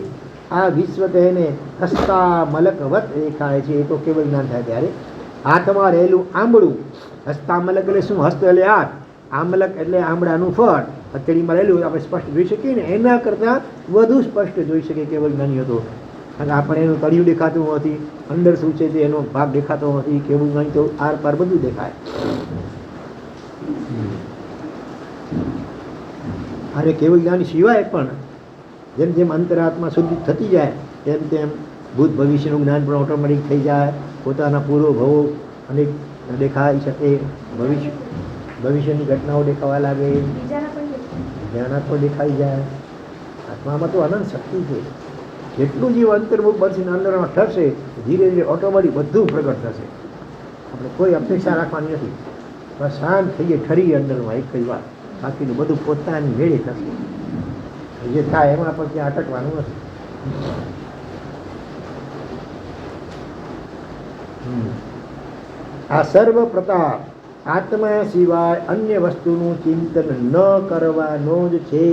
આ વિશ્વ તેને હસતા મલકવત દેખાય છે. એ તો કેવળ જ્ઞાન થાય ત્યારે. હાથમાં રહેલું આંબળું, હસતા મલક એટલે શું? હસ્ત એટલે હાથ, આમલક એટલે આંબળાનું ફળ. હથેળીમાં રહેલું આપણે સ્પષ્ટ જોઈ શકીએ ને, એના કરતાં વધુ સ્પષ્ટ જોઈ શકીએ કેવળ જ્ઞાની હતો. અને આપણે એનું તળિયું દેખાતું નથી, અંદર શું છે તે એનો ભાગ દેખાતો નથી. કેવળ જ્ઞાની તો આર પાર બધું દેખાય. અને કેવળ જ્ઞાની સિવાય પણ જેમ જેમ અંતરાત્મા શુદ્ધ થતી જાય તેમ તેમ ભૂત ભવિષ્યનું જ્ઞાન પણ ઓટોમેટિક થઈ જાય. પોતાના પૂર્વ ભવો અનેક દેખાઈ શકે, ભવિષ્યની ઘટનાઓ દેખાવા લાગે, બીજાના પણ દેખાઈ જાય. આત્મામાં તો અનંત શક્તિ છે. જેટલું જીવ અંતર્મુખ બનશે અંદરમાં ઠરશે, ધીરે ધીરે ઓટોમેટિક બધું પ્રગટ થશે. આપણે કોઈ અપેક્ષા રાખવાની નથી. બસ શાંત થઈએ, ઠરીએ અંદરમાં એક જ વાર, બાકીનું બધું પોતાની વેળે થશે. જે થાય એમાં પણ ત્યાં અટકવાનું નથી. આ સર્વ પ્રતાપ આત્મા સિવાય અન્ય વસ્તુનું ચિંતન ન કરવાનો જ છે.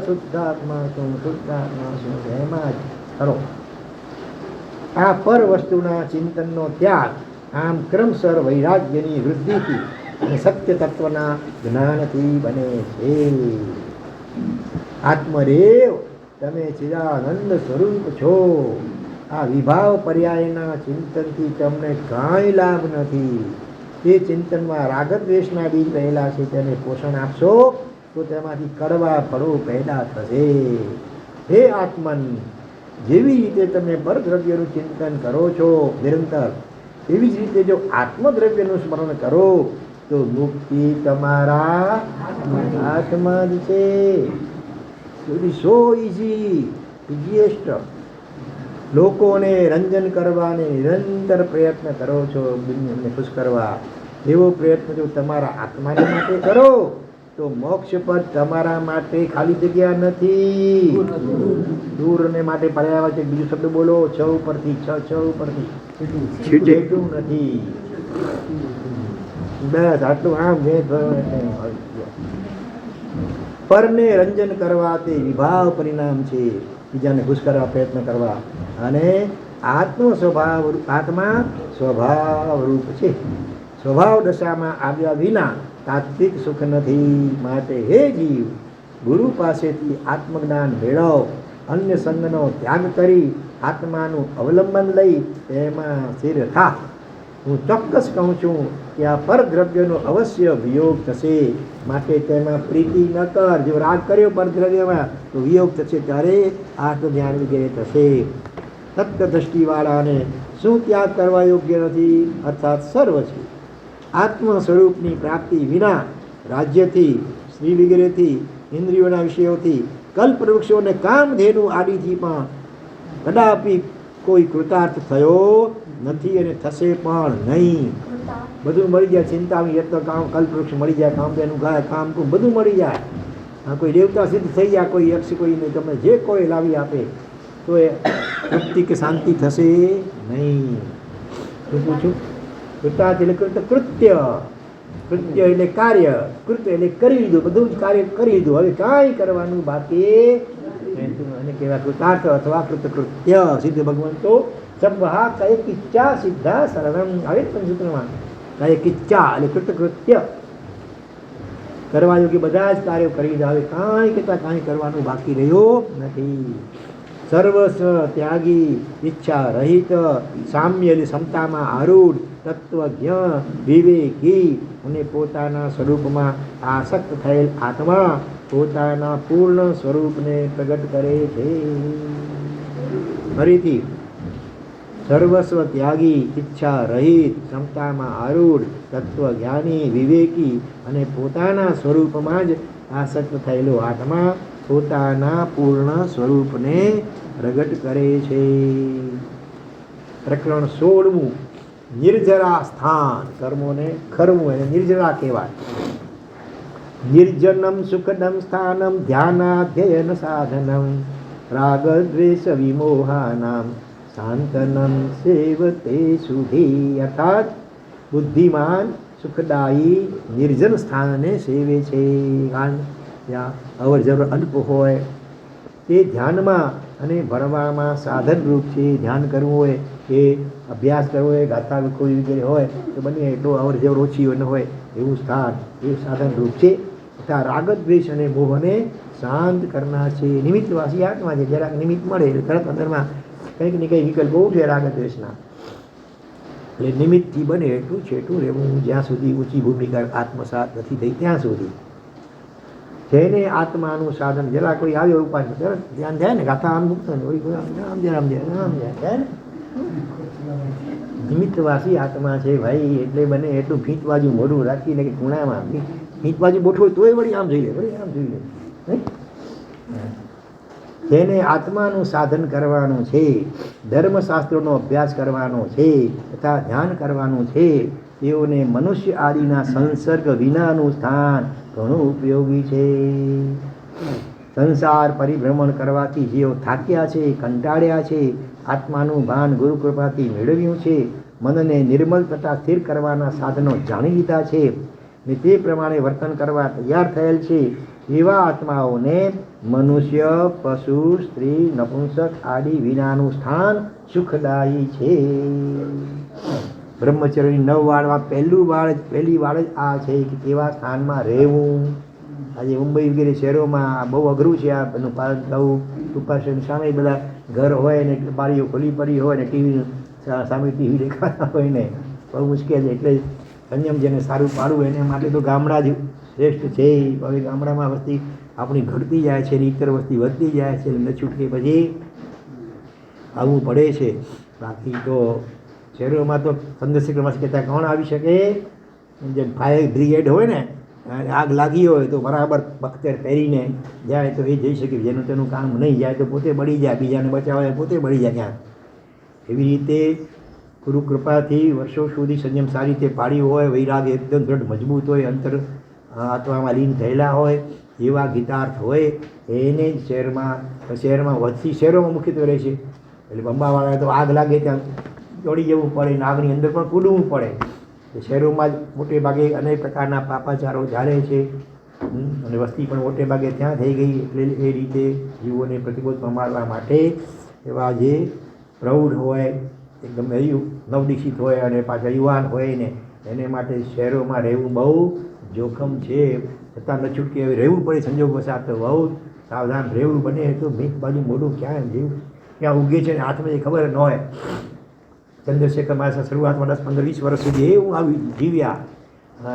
શુદ્ધાત્મા શું, શુદ્ધાત્મા શું, એમાં જ કરો. આ પર વસ્તુના ચિંતનનો ત્યાગ આમ ક્રમશર વૈરાગ્યની વૃદ્ધિથી અને સત્ય તત્વના જ્ઞાનથી બને છે. આત્મરેવ તમે ચિદાનંદ સ્વરૂપ છો. આ વિભાવ પર્યાયના ચિંતનથી તમને કાંઈ લાભ નથી. તે ચિંતનમાં રાગદ્વેષના બીજ રહેલા છે, તેને પોષણ આપશો તો તેમાંથી કડવા ફળો પેદા થશે. હે આત્મન, જેવી રીતે તમે પરદ્રવ્યનું ચિંતન કરો છો નિરંતર, એવી જ રીતે જો આત્મદ્રવ્યનું સ્મરણ કરો તો મુક્તિ તમારા હાથમાં જ છે. સો ઇઝીએસ્ટ. લોકોને રંજન કરવાને નિરંતર પ્રયત્ન કરો છો, દુનિયાને ખુશ કરવા. એવો પ્રયત્ન જો તમારા આત્માને માટે કરો તો મોક્ષ પદ તમારા માટે ખાલી જગ્યા નથી. દૂરને માટે પર્યાવરણ છે. બીજું શબ્દ બોલો, છ ઉપરથી, છ ઉપરથી છેટું નથી. બસ આટલું. આમ પરને રંજન કરવા તે વિભાવ પરિણામ છે. બીજાને ખુશ કરવા પ્રયત્ન કરવા. અને આત્મા સ્વભાવ રૂપ છે. સ્વભાવ દશામાં આવ્યા વિના તાત્વિક સુખ નથી. માટે હે જીવ, ગુરુ પાસેથી આત્મજ્ઞાન મેળવ. અન્ય સંગનો ત્યાગ કરી આત્માનું અવલંબન લઈ તેમાં સ્થિર થા. હું ચોક્કસ કહું છું કે આ પરદ્રવ્યનો અવશ્ય વિયોગ થશે. માટે તેમાં પ્રીતિ ન કર. જો રાગ કર્યો પરદ્રવ્યમાં તો વિયોગ થશે, ત્યારે આત્મ ધ્યાન વગેરે થશે. તત્વદ્રષ્ટિવાળાને શું ત્યાગ કરવા યોગ્ય નથી? અર્થાત સર્વ છે. આત્મ સ્વરૂપની પ્રાપ્તિ વિના રાજ્યથી, સ્ત્રી વગેરેથી, ઇન્દ્રિયોના વિષયોથી, કલ્પવૃક્ષોને કામધેનુ આદિથી પણ કદાપી કોઈ કૃતાર્થ થયો નથી અને થશે પણ નહીં. બધું મળી જાય. ચિંતામાં યત્ન કામ, કલ્પવૃક્ષ મળી જાય, કામધેનુ ગાય, કામ બધું મળી જાય. કોઈ દેવતા સિદ્ધ થઈ જાય, કોઈ યક્ષ, કોઈ નહીં, તમે જે કોઈ લાવી આપે તો એ તૃપ્તિ કે શાંતિ થશે નહીં. શું પૂછું? કૃતાર્થ એટલે કૃત્ય. કૃત્ય એટલે કાર્ય, કૃત્ય એટલે કરી લીધું, બધું જ કાર્ય કરી લીધું, હવે કાંઈ કરવાનું બાકી એને કહેવાય કૃતાર્થ અથવા કૃતકૃત્ય. સિદ્ધ ભગવાન તો સબ્બહા કય કિચ્છા સિદ્ધા શરણમ. આવે પંચસૂત્રમાં કય કિચ્છા એટલે કૃતકૃત્ય. કરવા યોગ્ય બધા જ કાર્યો કરી દીધા, હવે કાંઈ કહેતા કાંઈ કરવાનું બાકી રહ્યો નથી. સર્વસ્વ ત્યાગી, ઈચ્છા રહિત, સામ્ય એટલે ક્ષમતામાં આરૂઢ, તત્વજ્ઞ, વિવેકી અને પોતાના સ્વરૂપમાં આસક્ત થયેલ આત્મા પોતાના પૂર્ણ સ્વરૂપને પ્રગટ કરે છે. ફરીથી, સર્વસ્વ ત્યાગી, ઈચ્છા રહિત, ક્ષમતામાં આરૂઢ, તત્વજ્ઞાની, વિવેકી અને પોતાના સ્વરૂપમાં જ આસક્ત થયેલો આત્મા પોતાના પૂર્ણ સ્વરૂપને પ્રગટ કરે છે. પ્રકરણ 16. નિર્જરા સ્થાન. કર્મોને ખરવું એને નિર્જરા કહેવાય. નિર્જનમ સુખદમ સ્થાનમ ધ્યાનાધ્યયન સાધનમ રાગદ્વેષ વિમોહાનામ શાંતનમ સેવતે સુધી. અર્થાત બુદ્ધિમાન સુખદાયી નિર્જન સ્થાનને સેવે છે. કારણ ત્યાં અવર જવર અલ્પ હોય તે ધ્યાનમાં અને ભણવામાં સાધનરૂપ છે. ધ્યાન કરવું હોય કે અભ્યાસ કરવો હોય, ગાથા કોઈ વગેરે હોય તો બને એટલો અવર જવર ઓછી ન હોય એવું સ્થાન એ સાધનરૂપ છે. તથા રાગદ્વેષ અને મોહને શાંત કરનાર છે. નિમિત્તવાસી આત્મા છે. જરાક નિમિત્ત મળે એટલે તરત અંદરમાં કંઈક ને કંઈક વિકલ્પો ઉઠે રાગદ્વેષના. એટલે નિમિત્તથી બને એટલું છેટું રહેવું, જ્યાં સુધી ઊંચી ભૂમિકા આત્મસાત નથી થઈ ત્યાં સુધી. જેને આત્માનું સાધન જરા કોઈ આવ્યો ઉપાય તરત ધ્યાન જાય ને, ગાથા આમ મૂકતો ને વળી રામ જાય ને. નિમિત્તવાસી આત્મા છે ભાઈ, એટલે બને એટલું ફીટ બાજુ મોઢું રાખીને કે ખૂણામાં ફીટ બાજુ બોઠો તોય વળી આમ જોઈ લે, વળી આમ જોઈ લે. જેને આત્માનું સાધન કરવાનું છે, ધર્મશાસ્ત્રોનો અભ્યાસ કરવાનો છે તથા ધ્યાન કરવાનું છે, તેઓને મનુષ્ય આદિના સંસર્ગ વિનાનું સ્થાન ઘણું ઉપયોગી છે. સંસાર પરિભ્રમણ કરવાથી જેઓ થાક્યા છે, કંટાળ્યા છે, આત્માનું ભાન ગુરુ કૃપાથી મેળવ્યું છે, મનને નિર્મલ તથા સ્થિર કરવાના સાધનો જાણી લીધા છે ને તે પ્રમાણે વર્તન કરવા તૈયાર થયેલ છે, એવા આત્માઓને મનુષ્ય, પશુ, સ્ત્રી, નપુંસક આદિ વિનાનું સ્થાન સુખદાયી છે. બ્રહ્મચર્યની 9 વાળમાં પહેલી વાળ જ આ છે કે કેવા સ્થાનમાં રહેવું. આજે મુંબઈ વગેરે શહેરોમાં બહુ અઘરું છે આ બધું પાલન થવું. ઉપાસની સામે બધા ઘર હોય ને બારીઓ ખુલ્લી પડી હોય ને ટીવી સામે ટીવી દેખાતા હોય ને બહુ મુશ્કેલ છે. એટલે સંયમ જેને સારું પાડવું એને માટે તો ગામડા જ શ્રેષ્ઠ છે. હવે ગામડામાં વસ્તી આપણી ઘટતી જાય છે, ઇતર વસ્તી વધતી જાય છે, ન છૂટકે પછી આવવું પડે છે. બાકી તો શહેરોમાં તો 15 માસ કહેતા કોણ આવી શકે? જેમ ફાયર બ્રિગેડ હોય ને, આગ લાગી હોય તો બરાબર બખ્તર પહેરીને જાય તો એ જઈ શકે. જેનું તેનું કામ નહીં જાય તો પોતે બળી જાય, બીજાને બચાવવા પોતે બળી જાય ત્યાં. એવી રીતે ગુરુ કૃપાથી વર્ષો સુધી સંયમ સારી રીતે પાડ્યું હોય, વૈરાગ એકદમ દૃઢ મજબૂત હોય, અંતર આત્મામાં લીન થયેલા હોય એવા ગીતાર્થ હોય એને જ શહેરમાં વધતી શહેરોમાં મુખ્યત્વે રહે છે. એટલે બંબાવાળા તો આગ લાગે ત્યાં દોડી જવું પડે ને આગની અંદર પણ કૂદવું પડે. શહેરોમાં જ મોટે ભાગે અનેક પ્રકારના પાપાચારો ચાલે છે અને વસ્તી પણ મોટે ભાગે ત્યાં થઈ ગઈ. એટલે એ રીતે જીવોને પ્રતિબોધ પમાડવા માટે એવા જે પ્રૌઢ હોય, એકદમ નવદીક્ષિત હોય અને પાછા યુવાન હોય ને એને માટે શહેરોમાં રહેવું બહુ જોખમ છે. છતાં ન છૂટકે હવે રહેવું પડે સંજોગ વસાત તો બહુ સાવધાન રહેવું બને. તો ભીખ બાજુ મોઢું ક્યાં જેવું ક્યાં ઉગે છે ને હાથમાં ખબર ન હોય. ચંદ્રશેખર મારા શરૂઆતમાં 10-15-20 વર્ષ સુધી એવું આવી જીવ્યા.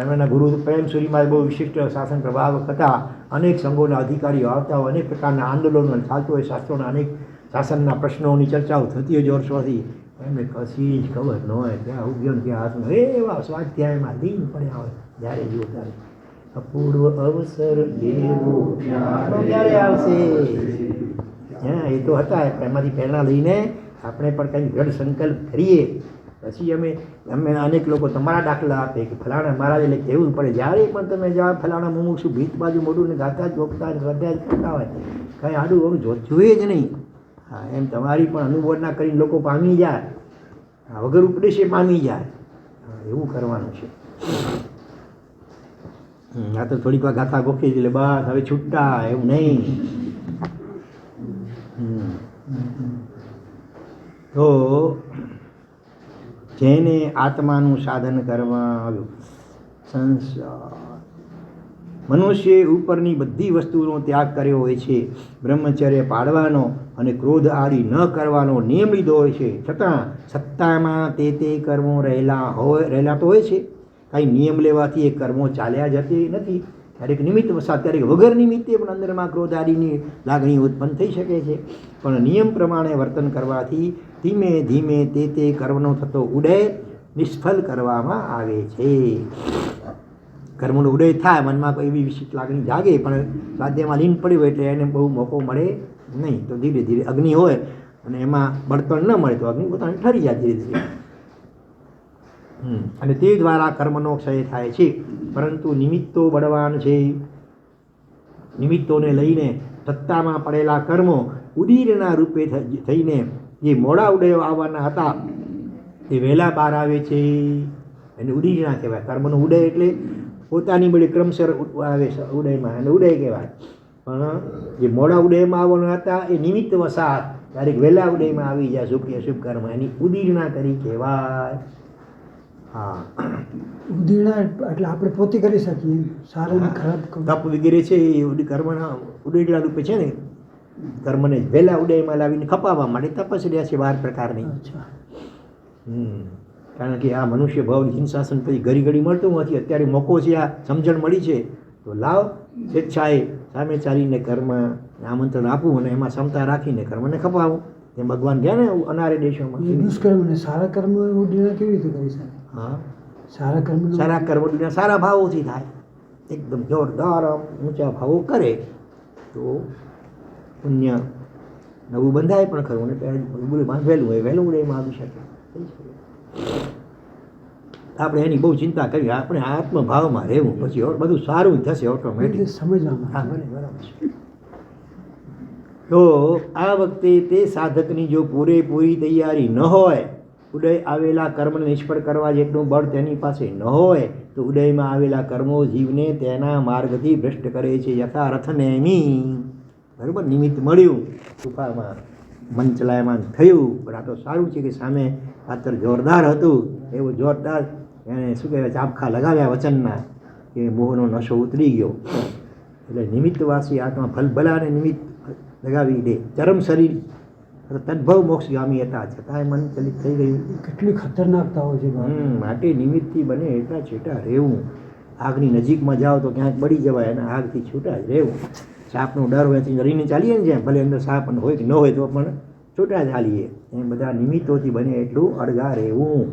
એમના ગુરુ પ્રેમસુરીમાં બહુ વિશિષ્ટ શાસન પ્રભાવક હતા. અનેક સંઘોના અધિકારીઓ આવતા હોય, અનેક પ્રકારના આંદોલનો ચાલતું હોય, શાસ્ત્રોના અનેક શાસનના પ્રશ્નોની ચર્ચાઓ થતી હોય વર્ષોથી. એમને કશી જ ખબર ન હોય ત્યાં ઉગ્યો ને ત્યાં હાથમાં એવા સ્વાધ્યાયમાં લીન પડ્યા હોય. જ્યારે જુઓ ત્યારે અપૂર્વ અવસર એવો ક્યારે આવશે? હા, એ તો હતા. એમાંથી પ્રેરણા લઈને આપણે પણ કંઈક દ્રઢ સંકલ્પ કરીએ. પછી અમે અનેક લોકો તમારા દાખલા આપે કે ફલાણા મહારાજ એટલે કહેવું પડે. જ્યારે પણ તમે જાઓ ફલાણા મુમુક્ષુ ભીત બાજુ મોઢું ને ગાતા જ ગોખતા શ્રદ્ધા જ કરતા હોય, કંઈ આડું અવડું જોઈએ જ નહીં. હા, એમ તમારી પણ અનુભવના કરીને લોકો પામી જાય, વગર ઉપદેશે પામી જાય. એવું કરવાનું છે. આ તો થોડીક વાર ગાથા ગોખી એટલે બસ હવે છૂટતા એવું નહીં. તો જેને આત્માનું સાધન કરવા આવ્યું સંસાર મનુષ્યે ઉપરની બધી વસ્તુનો ત્યાગ કર્યો હોય છે. બ્રહ્મચર્ય પાળવાનો અને ક્રોધ આદિ ન કરવાનો નિયમ લીધો હોય છે. છતાં સત્તામાં તે કર્મો રહેલા તો હોય છે. કાંઈ નિયમ લેવાથી એ કર્મો ચાલ્યા જતી નથી. ક્યારેક નિમિત્ત વસાત, ક્યારેક વગર નિમિત્તે પણ અંદરમાં ક્રોધ આદિની લાગણી ઉત્પન્ન થઈ શકે છે. પણ નિયમ પ્રમાણે વર્તન કરવાથી ધીમે ધીમે તે કર્મનો થતો ઉદય નિષ્ફળ કરવામાં આવે છે. કર્મનો ઉદય થાય, મનમાં કોઈ એવી વિશિષ્ટ લાગણી જાગે, પણ સ્વાધ્યાયમાં લીન પડી હોય એટલે એને બહુ મોકો મળે નહીં. તો ધીરે ધીરે અગ્નિ હોય અને એમાં બળતણ ન મળે તો અગ્નિ પોતાને ઠરી જાય ધીરે ધીરે. અને તે દ્વારા કર્મનો ક્ષય થાય છે. પરંતુ નિમિત્તો બળવાન છે. નિમિત્તોને લઈને સત્તામાં પડેલા કર્મો ઉદીરના રૂપે થઈને જે મોડા ઉદયો આવવાના હતા એ વહેલા બહાર આવે છે. એને ઉદીરના કહેવાય. કર્મનો ઉદય એટલે પોતાની બધી ક્રમસર આવે છે ઉદયમાં, અને ઉદય કહેવાય. પણ જે મોડા ઉદયમાં આવવાના હતા એ નિમિત્ત વસાત ક્યારેક વહેલા ઉદયમાં આવી જાય શુભ કે અશુભ કર્મ, એની ઉદીરના કરી કહેવાય. હા, ઉદીર્ણા એટલે આપણે પોતે કરી શકીએ સારું ને ખરાબ તપ વગેરે છે એ કર્મના ઉદયના રૂપે છે ને, કર્મને વહેલા ઉદયમાં લાવીને ખપાવવા માટે તપસ્યા છે 12 પ્રકારની. અચ્છા. કારણ કે આ મનુષ્ય ભાવ હિંસાસન પછી ઘડી ઘડી મળતું નથી. અત્યારે મોકો છે, આ સમજણ મળી છે, તો લાવ સ્વેચ્છાએ સામે ચાલીને કર્મ આમંત્રણ આપવું અને એમાં ક્ષમતા રાખીને કર્મને ખપાવું. એમ ભગવાન ગયા ને અનારે દેશોમાં. એ દુષ્કર્મ ને સારા કર્મ ઉદીર્ણા કેવી રીતે કરી શકાય? હા, સારા કર્મ ઉદીર્ણા સારા ભાવોથી થાય. એકદમ જોરદાર ઊંચા ભાવો કરે તો પુણ્ય નવું બંધાય પણ ખરું, ને બાંધેલું હોય વહેલું ઉદયમાં આવી શકે. આપણે એની બહુ ચિંતા કરી, આપણે આત્મભાવમાં રહેવું, પછી બધું સારું થશે ઓટોમેટિક. સમજવામાં. હા, બરાબર છે. તો આ વખતે તે સાધકની જો પૂરેપૂરી તૈયારી ન હોય, ઉદય આવેલા કર્મને નિષ્ફળ કરવા જેટલું બળ તેની પાસે ન હોય, તો ઉદયમાં આવેલા કર્મો જીવને તેના માર્ગથી ભ્રષ્ટ કરે છે. યથારથનેમી. બરાબર, નિમિત્ત મળ્યું, ગુફામાં મન ચલાયમાન થયું, પણ આ તો સારું છે કે સામે પાત્ર જોરદાર હતું, એવું જોરદાર એને શું કહેવાય ચાપખા લગાવ્યા વચનના, કે મોહનો નશો ઉતરી ગયો. એટલે નિમિત્તવાસી આત્મા ભલભલાને નિમિત્ત લગાવી દે. ચરમ શરીર તદ્ભવ મોક્ષગામી હતા, છતાંય મન ચલિત થઈ ગયું. કેટલી ખતરનાકતા હોય છે. માટે નિમિત્તથી બને એટલા છેટા રહેવું. આગની નજીકમાં જાઓ તો ક્યાંક બળી જવાય, અને આગથી છૂટા જ રહેવું. સાપનો ડર હોય તો રહીને ચાલીએ ને, જેમ ભલે અંદર સાપ હોય કે ન હોય તો પણ છૂટા ચાલીએ. એમ બધા નિમિત્તોથી બને એટલું અળગા રહેવું.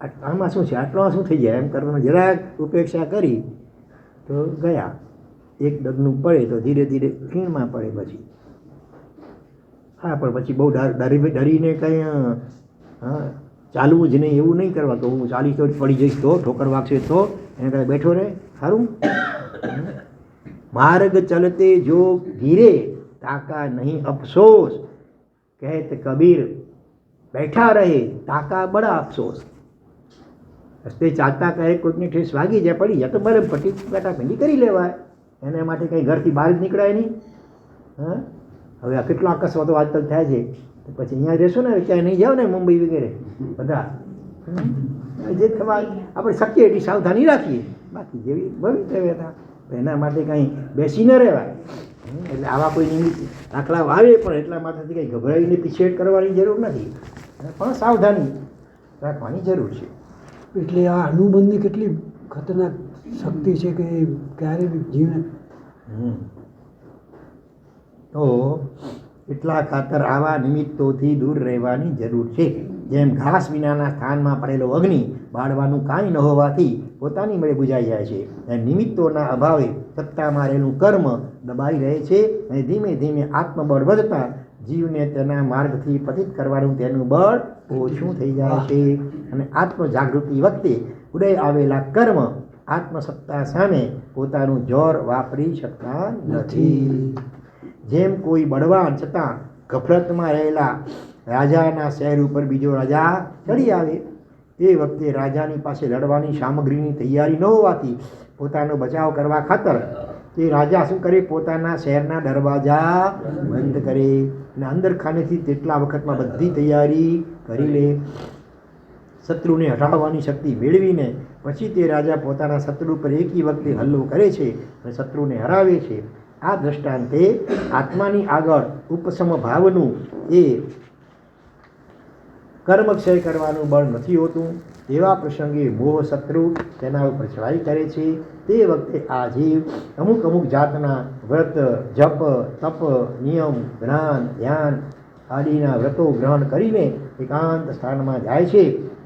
આમાં શું છે, આટલામાં શું થઈ જાય, એમ કરવાનું જરાક ઉપેક્ષા કરી તો ગયા. એક ડગનું પડે તો ધીરે ધીરે ખીણમાં પડે. પછી હા, પણ પછી બહુ ડરીને કંઈ ચાલવું જ નહીં, એવું નહીં કરવા તો હું ચાલીશ તો પડી જઈશ તો ઠોકર વાગશે તો એને કાંઈ બેઠો રહે સારું. માર્ગ ચલતે જો ધીરે તાકા નહીં અફસોસ, કહેત કબીર બેઠા રહે તાકા બડા અફસોસ. રસ્તે ચાલતા કહે કોઈકની ઠેસ વાગી જાય, પડી જાય તો બરાબર પટ્ટી પેટાપીંડી કરી લેવાય. એના માટે કંઈ ઘરથી બહાર જ નીકળાય નહીં. હા, હવે આ કેટલો અકસ્માતો આજકાલ થાય છે, તો પછી અહીંયા રહેશો ને, ક્યાંય નહીં જાઓ ને મુંબઈ વગેરે બધા, જે થવા આપણે શક્ય એટલી સાવધાની રાખીએ, બાકી જેવી ભવી તેવી હતા. એના માટે કંઈ બેસી ન રહેવાય. એટલે આવા કોઈ નિમિત્ત દાખલા આવે પણ એટલા માટેથી કંઈ ગભરાઈને પીછેડ કરવાની જરૂર નથી, પણ સાવધાની રાખવાની જરૂર છે. એટલે આ અનુબંધની કેટલી ખતરનાક શક્તિ છે કે ક્યારે બી જીવને. તો એટલા ખાતર આવા નિમિત્તોથી દૂર રહેવાની જરૂર છે. જેમ ઘાસ વિનાના સ્થાનમાં પડેલો અગ્નિ બાળવાનું કાંઈ ન હોવાથી પોતાની મળે બુઝાઈ જાય છે, એમ નિમિત્તોના અભાવે સત્તામાં રહેલું કર્મ દબાઈ રહે છે, અને ધીમે ધીમે આત્મબળ વધતા જીવને તેના માર્ગથી પતિત કરવાનું તેનું બળ ઓછું થઈ જાય છે. અને આત્મજાગૃતિ વખતે ઉદય આવેલા કર્મ આત્મસત્તા સામે પોતાનું જોર વાપરી શકતા નથી. જેમ કોઈ બળવાન છતાં ગફલતમાં રહેલા રાજાના શહેર ઉપર બીજો રાજા ચડી આવે, તે વખતે રાજાની પાસે લડવાની સામગ્રીની તૈયારી ન હોવાથી પોતાનો બચાવ કરવા ખાતર તે રાજા શું કરે, પોતાના શહેરના દરવાજા બંધ કરે અને અંદર ખાનેથી તેટલા વખતમાં બધી તૈયારી કરી લે. શત્રુને હટાવવાની શક્તિ મેળવીને પછી તે રાજા પોતાના શત્રુ પર એકી વખતે હલ્લો કરે છે અને શત્રુને હરાવે છે. આ દ્રષ્ટાંતે આત્માની આગળ ઉપશમ ભાવનું એ કર્મક્ષય કરવાનું બળ નથી હોતું. એવા પ્રસંગે મોહ શત્રુ તેના ઉપર ચડાઈ કરે છે. તે વખતે આ જીવ અમુક અમુક જાતના વ્રત, જપ, તપ, નિયમ, જ્ઞાન, ધ્યાન આદિના વ્રતો ગ્રહણ કરીને એકાંત સ્થાનમાં જાય છે,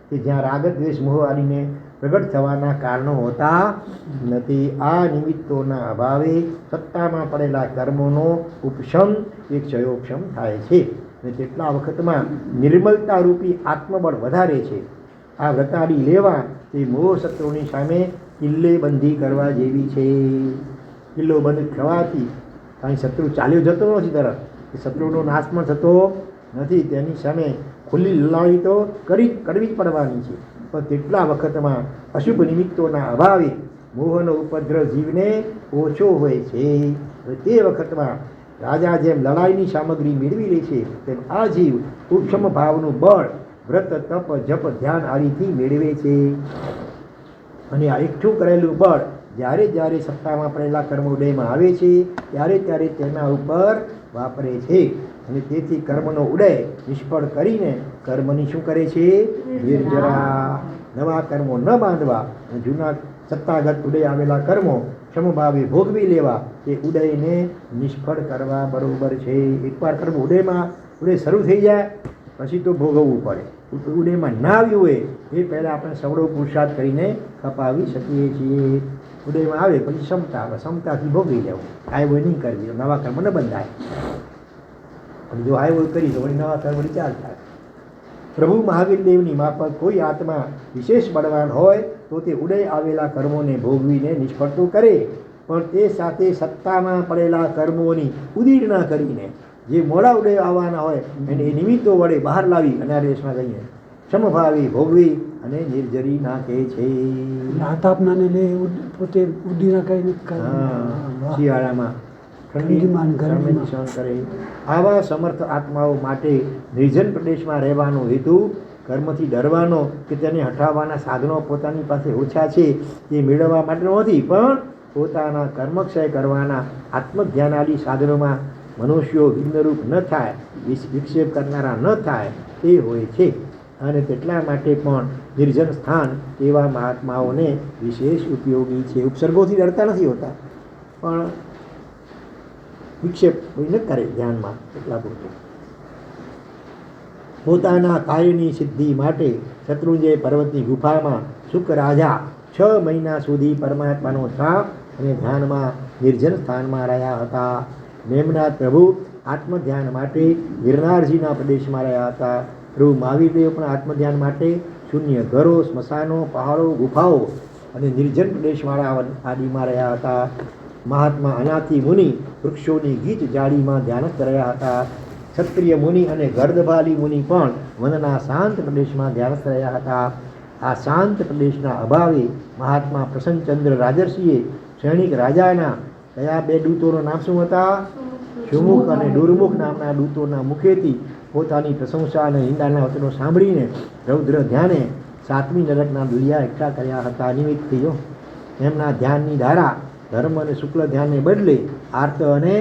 કે જ્યાં રાગ, દ્વેષ, મોહ આદિને પ્રગટ થવાના કારણો હોતા નથી. આ નિમિત્તોના અભાવે સત્તામાં પડેલા કર્મોનો ઉપશમ એક ક્ષયોપશમ થાય છે, અને તેટલા વખતમાં નિર્મલતા રૂપી આત્મબળ વધારે છે. આ વ્રતાદી લેવા તે મોહ શત્રુની સામે કિલ્લેબંધી કરવા જેવી છે. કિલ્લો બંધ થવાથી કાંઈ શત્રુ ચાલ્યો જતો નથી તરફ, એ શત્રુનો નાશ પણ થતો નથી. તેની સામે ખુલ્લી લડાઈ તો કરવી જ પડવાની છે. પણ તેટલા વખતમાં અશુભ નિમિત્તોના અભાવે મોહનો ઉપદ્રવ જીવને ઓછો હોય છે. તે વખતમાં રાજા જેમ લડાઈની સામગ્રી મેળવી લે છે, તેમ આ જીવ ઉપશમ ભાવનું બળ વ્રત તપ જપ ધ્યાન આદિથી મેળવે છે. અને આ એકઠું કરેલું બળ જ્યારે જ્યારે સત્તામાં પડેલા કર્મ ઉદયમાં આવે છે ત્યારે ત્યારે તેના ઉપર વાપરે છે. અને તેથી કર્મનો ઉદય નિષ્ફળ કરીને કર્મની શું કરે છે? નિર્જરા. નવા કર્મો ન બાંધવા અને જૂના સત્તાગત ઉદય આવેલા કર્મો સમભાવે ભોગવી લેવા, તે ઉદયને નિષ્ફળ કરવા બરોબર છે. એકવાર કર્મ ઉદય શરૂ થઈ જાય પછી તો ભોગવવું પડે. ઉદયમાં ના આવ્યું હોય એ પહેલાં આપણે સવડો પુરુષાર્થ કરીને કપાવી શકીએ છીએ. ઉદયમાં આવે પછી ક્ષમતાથી ભોગવી લેવું. આવ્યો નહીં કરવી, નવા કર્મ ન બંધાય. અને જો આવ્યો કરી તો વળી નવા કર્મની ચાલ થાય. પ્રભુ મહાવીર દેવની માફક કોઈ આત્મા વિશેષ બળવાન હોય તો તે ઉદય આવેલા કર્મોને ભોગવીને નિષ્ફળ તો કરે, પણ તે સાથે સત્તામાં પડેલા કર્મોની ઉદીર્ણા કરીને જે મોડા ઉદય આવવાના હોય એને એ નિમિત્તો વડે બહાર લાવી અને આ દેશમાં જઈને સમભાવી ભોગવી અને નિર્જરી નાખે છે. આતાપનાને લે પોતે ઉડીના કઈ શિયાળામાં ઠંડી સહન કરે. આવા સમર્થ આત્માઓ માટે નિર્જન પ્રદેશમાં રહેવાનો હેતુ કર્મથી ડરવાનો કે તેને હટાવવાના સાધનો પોતાની પાસે ઓછા છે એ મેળવવા માટે નથી, પણ પોતાના કર્મક્ષય કરવાના આત્મધ્યાન આદિ સાધનોમાં મનુષ્યો વિઘ્નરૂપ ન થાય, વિક્ષેપ કરનારા ન થાય તે હોય છે. અને તેટલા માટે પણ નિર્જન સ્થાન એવા મહાત્માઓને વિશેષ ઉપયોગી છે. ઉપસર્ગોથી ડરતા નથી હોતા, પણ વિક્ષેપ કોઈ ન કરે ધ્યાનમાં, એટલા પૂરતું. પોતાના કાર્યની સિદ્ધિ માટે શત્રુંજય પર્વતની ગુફામાં શુક રાજા 6 મહિના સુધી પરમાત્માનો થાપ અને ધ્યાનમાં નિર્જન સ્થાનમાં રહ્યા હતા. મેમનાથ પ્રભુ આત્મધ્યાન માટે ગિરનારજીના પ્રદેશમાં રહ્યા હતા. પ્રભુ મહાવીર દેવ પણ આત્મધ્યાન માટે શૂન્ય ઘરો, સ્મશાનો, પહાડો, ગુફાઓ અને નિર્જન પ્રદેશવાળા આદિમાં રહ્યા હતા. મહાત્મા અનાથી મુનિ વૃક્ષોની ગીચ જાળીમાં ધ્યાનસ્થ રહ્યા હતા. ક્ષત્રિય મુનિ અને ગર્દભાલી મુનિ પણ વનના શાંત પ્રદેશમાં ધ્યાનસ્થ રહ્યા હતા. આ શાંત પ્રદેશના અભાવે મહાત્મા પ્રસન્નચંદ્ર રાજર્ષિએ સૈનિક રાજાના કયા 2 દૂતોના નામ શું હતા? સુમુખ અને દુર્મુખ નામના દૂતોના મુખેથી પોતાની પ્રશંસા અને નિંદાના વચનો સાંભળીને રૌદ્ર ધ્યાને 7મી નરકના દુલિયા એકઠા કર્યા હતા. નિમિત્તથી જો એમના ધ્યાનની ધારા ધર્મ અને શુક્લ ધ્યાનને બદલે આર્ત અને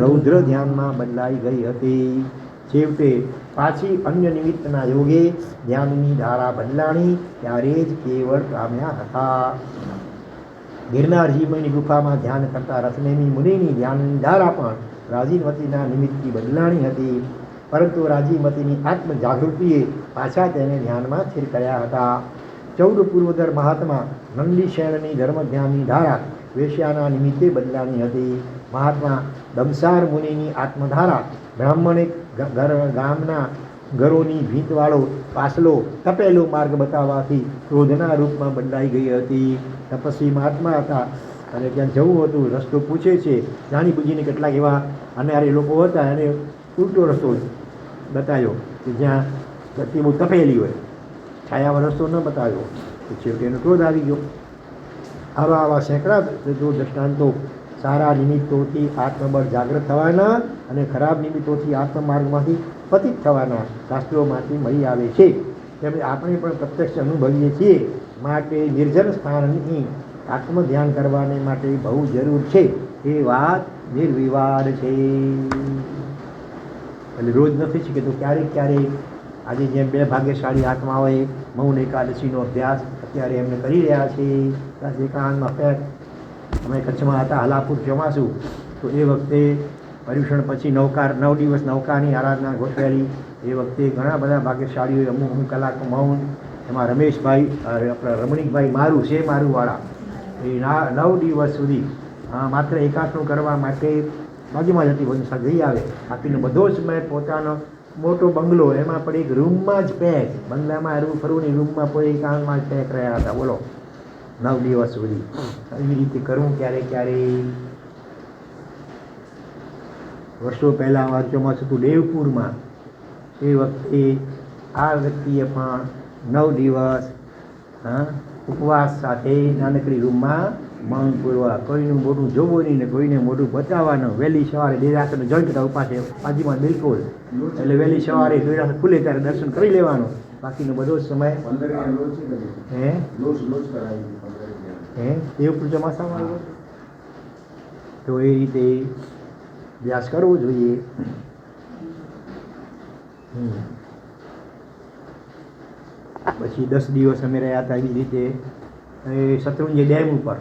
રૌદ્ર ધ્યાનમાં બદલાઈ ગઈ હતી. છેવટે પાછી અન્ય નિમિત્તના યોગે ધ્યાનની ધારા બદલાણી ત્યારે જ કેવળ પામ્યા હતા. ગિરનારજીની ગુફામાં ધ્યાન કરતા રથનેમી મુનિની ધ્યાનની ધારા પણ રાજીમતીના નિમિત્તથી બદલાણી હતી, પરંતુ રાજીમતીની આત્મ જાગૃતિએ પાછા તેને ધ્યાનમાં સ્થિર કર્યા હતા. 14 પૂર્વધર મહાત્મા નંદીશેણની ધર્મ ધ્યાનની ધારા વેશ્યાના નિમિત્તે બદલાની હતી. મહાત્મા દમસાર મુનિની આત્મધારા બ્રાહ્મણે ગામના ઘરોની ભીંતવાળો પાછલો તપેલો માર્ગ બતાવવાથી ક્રોધના રૂપમાં બદલાઈ ગઈ હતી. તપસ્વી મહાત્મા હતા અને ત્યાં જવું હતું, રસ્તો પૂછે છે. જાણી બુજીને કેટલાક એવા અનારે લોકો હતા, એને ઉલટો રસ્તો બતાવ્યો કે જ્યાં બહુ તપેલી હોય, છાયાવાળો રસ્તો ન બતાવ્યો. છેવટે એનો ક્રોધ આવી ગયો. આવા સેંકડા જો દ્રષ્ટાંતો સારા નિમિત્તોથી આત્મબળ જાગૃત થવાના અને ખરાબ નિમિત્તોથી આત્મમાર્ગમાંથી પતિત થવાના શાસ્ત્રોમાંથી મળી આવે છે. તેમ આપણે પણ પ્રત્યક્ષ અનુભવીએ છીએ. માટે નિર્જન સ્થાનની આત્મધ્યાન કરવાને માટે બહુ જરૂર છે એ વાત નિર્વિવાદ છે. એટલે રોજ નથી શીખે તો ક્યારેક આજે જેમ 2 ભાગ્યશાળી આત્માઓએ મૌન એકાદશીનો અભ્યાસ અત્યારે એમને કરી રહ્યા છે. એકાંતમાં ફેર અમે કચ્છમાં હતા, હાલાપુર ચોમાસું, તો એ વખતે પર્યુષણ પછી 9 દિવસ નૌકાની આરાધના ગોઠવેલી. એ વખતે ઘણા બધા ભાગ્યશાળીઓએ અમુક કલાકો મૌન. એમાં રમેશભાઈ આપણા રમણીકભાઈ મારુવાળા એ 9 દિવસ સુધી માત્ર એકાંતનું કરવા માટે બાજુમાં જતી વંશા જઈ આવે. બાકીનો બધો સમય પોતાનો મોટો બંગલો, એમાં પણ એક રૂમમાં જ પેક, બંગલામાં ફરવાની રૂમમાં કોઈ એકાંતમાં જ પેક રહ્યા હતા. બોલો 9 દિવસ સુધી. એવી રીતે કરવું ક્યારે વર્ષો પહેલાં મારું ચોમાસું હતું દેવપુરમાં. એ વખતે આ વ્યક્તિએ પણ 9 દિવસ ઉપવાસ સાથે નાનકડી રૂમમાં મૌન પૂરવા, કોઈનું મોઢું જોવું નહીં ને કોઈને મોઢું બતાવવાનું. વહેલી સવારે દેરાસરને જોઈ કરતા ઉપાસે બાજુમાં બિલકુલ, એટલે વહેલી સવારે દેરાસર ખુલે ત્યારે દર્શન કરી લેવાનું. બાકીનો બધો સમય દેવપુર ચોમાસામાં આવ્યો તો એ રીતે અભ્યાસ કરવો જોઈએ. પછી 10 દિવસ અમે રહ્યા હતા એવી રીતે એ શત્રુંજય ડેમ ઉપર.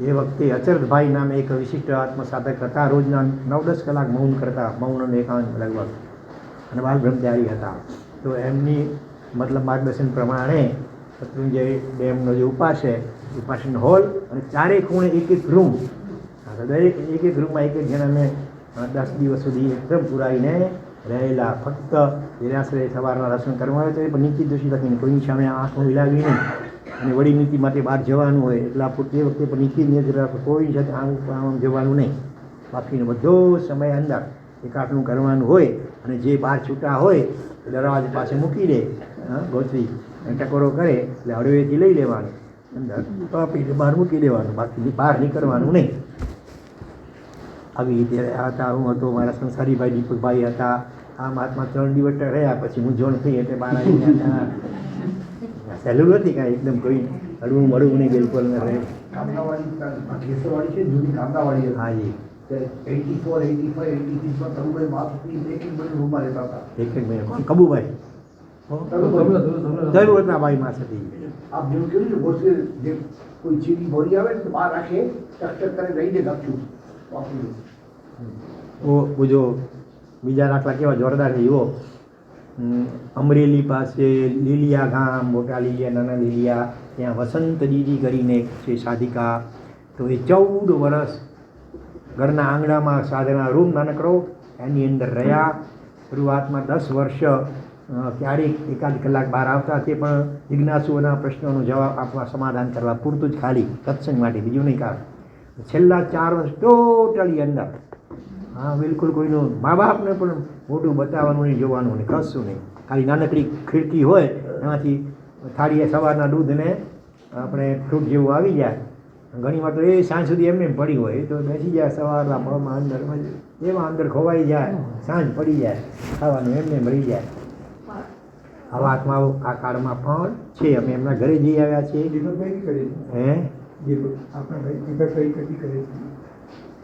એ વખતે અચરતભાઈ નામે એક વિશિષ્ટ આત્મસાધક હતા. રોજના 9-10 કલાક મૌન કરતા, મૌન અને એકાંત લગભગ, અને બાલ બ્રહ્મચારી હતા. તો એમની મતલબ માર્ગદર્શન પ્રમાણે શત્રુંજય ડેમનો જે ઉપાસન હોલ અને ચારે ખૂણે એક રૂમ, દરેક એક રૂમમાં એક જણાને 10 દિવસ સુધી એકદમ પુરાઈને રહેલા. ફક્ત દેરાસરે સવારના દર્શન કરવા હોય તો એ પણ નીતિ દોષી લખીને કોઈની સામે આંખો મિલાવી નહીં, અને વળી નીતિ માટે બહાર જવાનું હોય એટલા પૂરતી વખતે પણ નીતિ નિયત રાખો, કોઈની સાથે આમ જવાનું નહીં. બાકીનો બધો સમય અંદર એકાટનું કરવાનું હોય, અને જે બહાર છૂટા હોય દરવાજા પાસે મૂકી દે, ગોઠવી ટકોરો કરે એટલે હળવેથી લઈ લેવાનું, અંદર આપીને બહાર મૂકી દેવાનું, બાકી બહાર નીકળવાનું નહીં. આવી રીતે રહ્યા હતા. હું હતો, મારા સંસારીભાઈ દીપકભાઈ હતા. આ મહાત્મા 3 દિવસ રહ્યા, પછી મૂંઝવણ થઈ એટલે બહાર આવી ગયા હતા. સહેલું નથી કાંઈ, એકદમ કોઈ હળવું મળવું નહીં, બિલકુલ ન રહે. કામનાવાડી છે, જૂની કામનાવાડી. હા જી, 84, 85, 86 તરુભાઈ માથું એક રૂમમાં રહેતા હતા. એક મહિને કોણ? કબુભાઈ જરૂરતના ભાઈ માં હતી. આપ જેવું કહ્યું છે, ગોઠવે જે કોઈ ચીની બોરી આવે તો બહાર રાખે, ટક કરે લઈને ગપશું વાપર્યું. જો બીજા દાખલા કેવા જોરદાર છે એવો. અમરેલી પાસે લીલિયા ગામ, મોટા લીલિયા, નાના લીલિયા, ત્યાં વસંત દીદી કરીને એક છે સાધિકા. તો એ 14 વર્ષ ઘરના આંગણામાં સાધના રૂમ નાનકડો એની અંદર રહ્યા. શરૂઆતમાં 10 વર્ષ ક્યારેક એકાદ કલાક બહાર આવતા, તે પણ જિજ્ઞાસુઓના પ્રશ્નોનો જવાબ આપવા, સમાધાન કરવા પૂરતું જ, ખાલી સત્સંગ માટે, બીજું નહીં કારણ. છેલ્લા 4 વર્ષ ટોટલી અંદર. હા, બિલકુલ કોઈનું મા બાપને પણ મોટું બતાવવાનું નહીં, જોવાનું નહીં, કશું નહીં. ખાલી નાનકડી ખીડકી હોય એમાંથી થાળીએ સવારના દૂધને આપણે ફ્રૂટ જેવું આવી જાય. ઘણી વાર તો એ સાંજ સુધી એમને પડી હોય, એ તો બેસી જાય સવારના પળમાં અંદર, એમાં અંદર ખોવાઈ જાય, સાંજ પડી જાય, ખાવાનું એમને મળી જાય. આવા આત્માઓ આ કાળમાં પણ છે. અમે એમના ઘરે જઈ આવ્યા છીએ.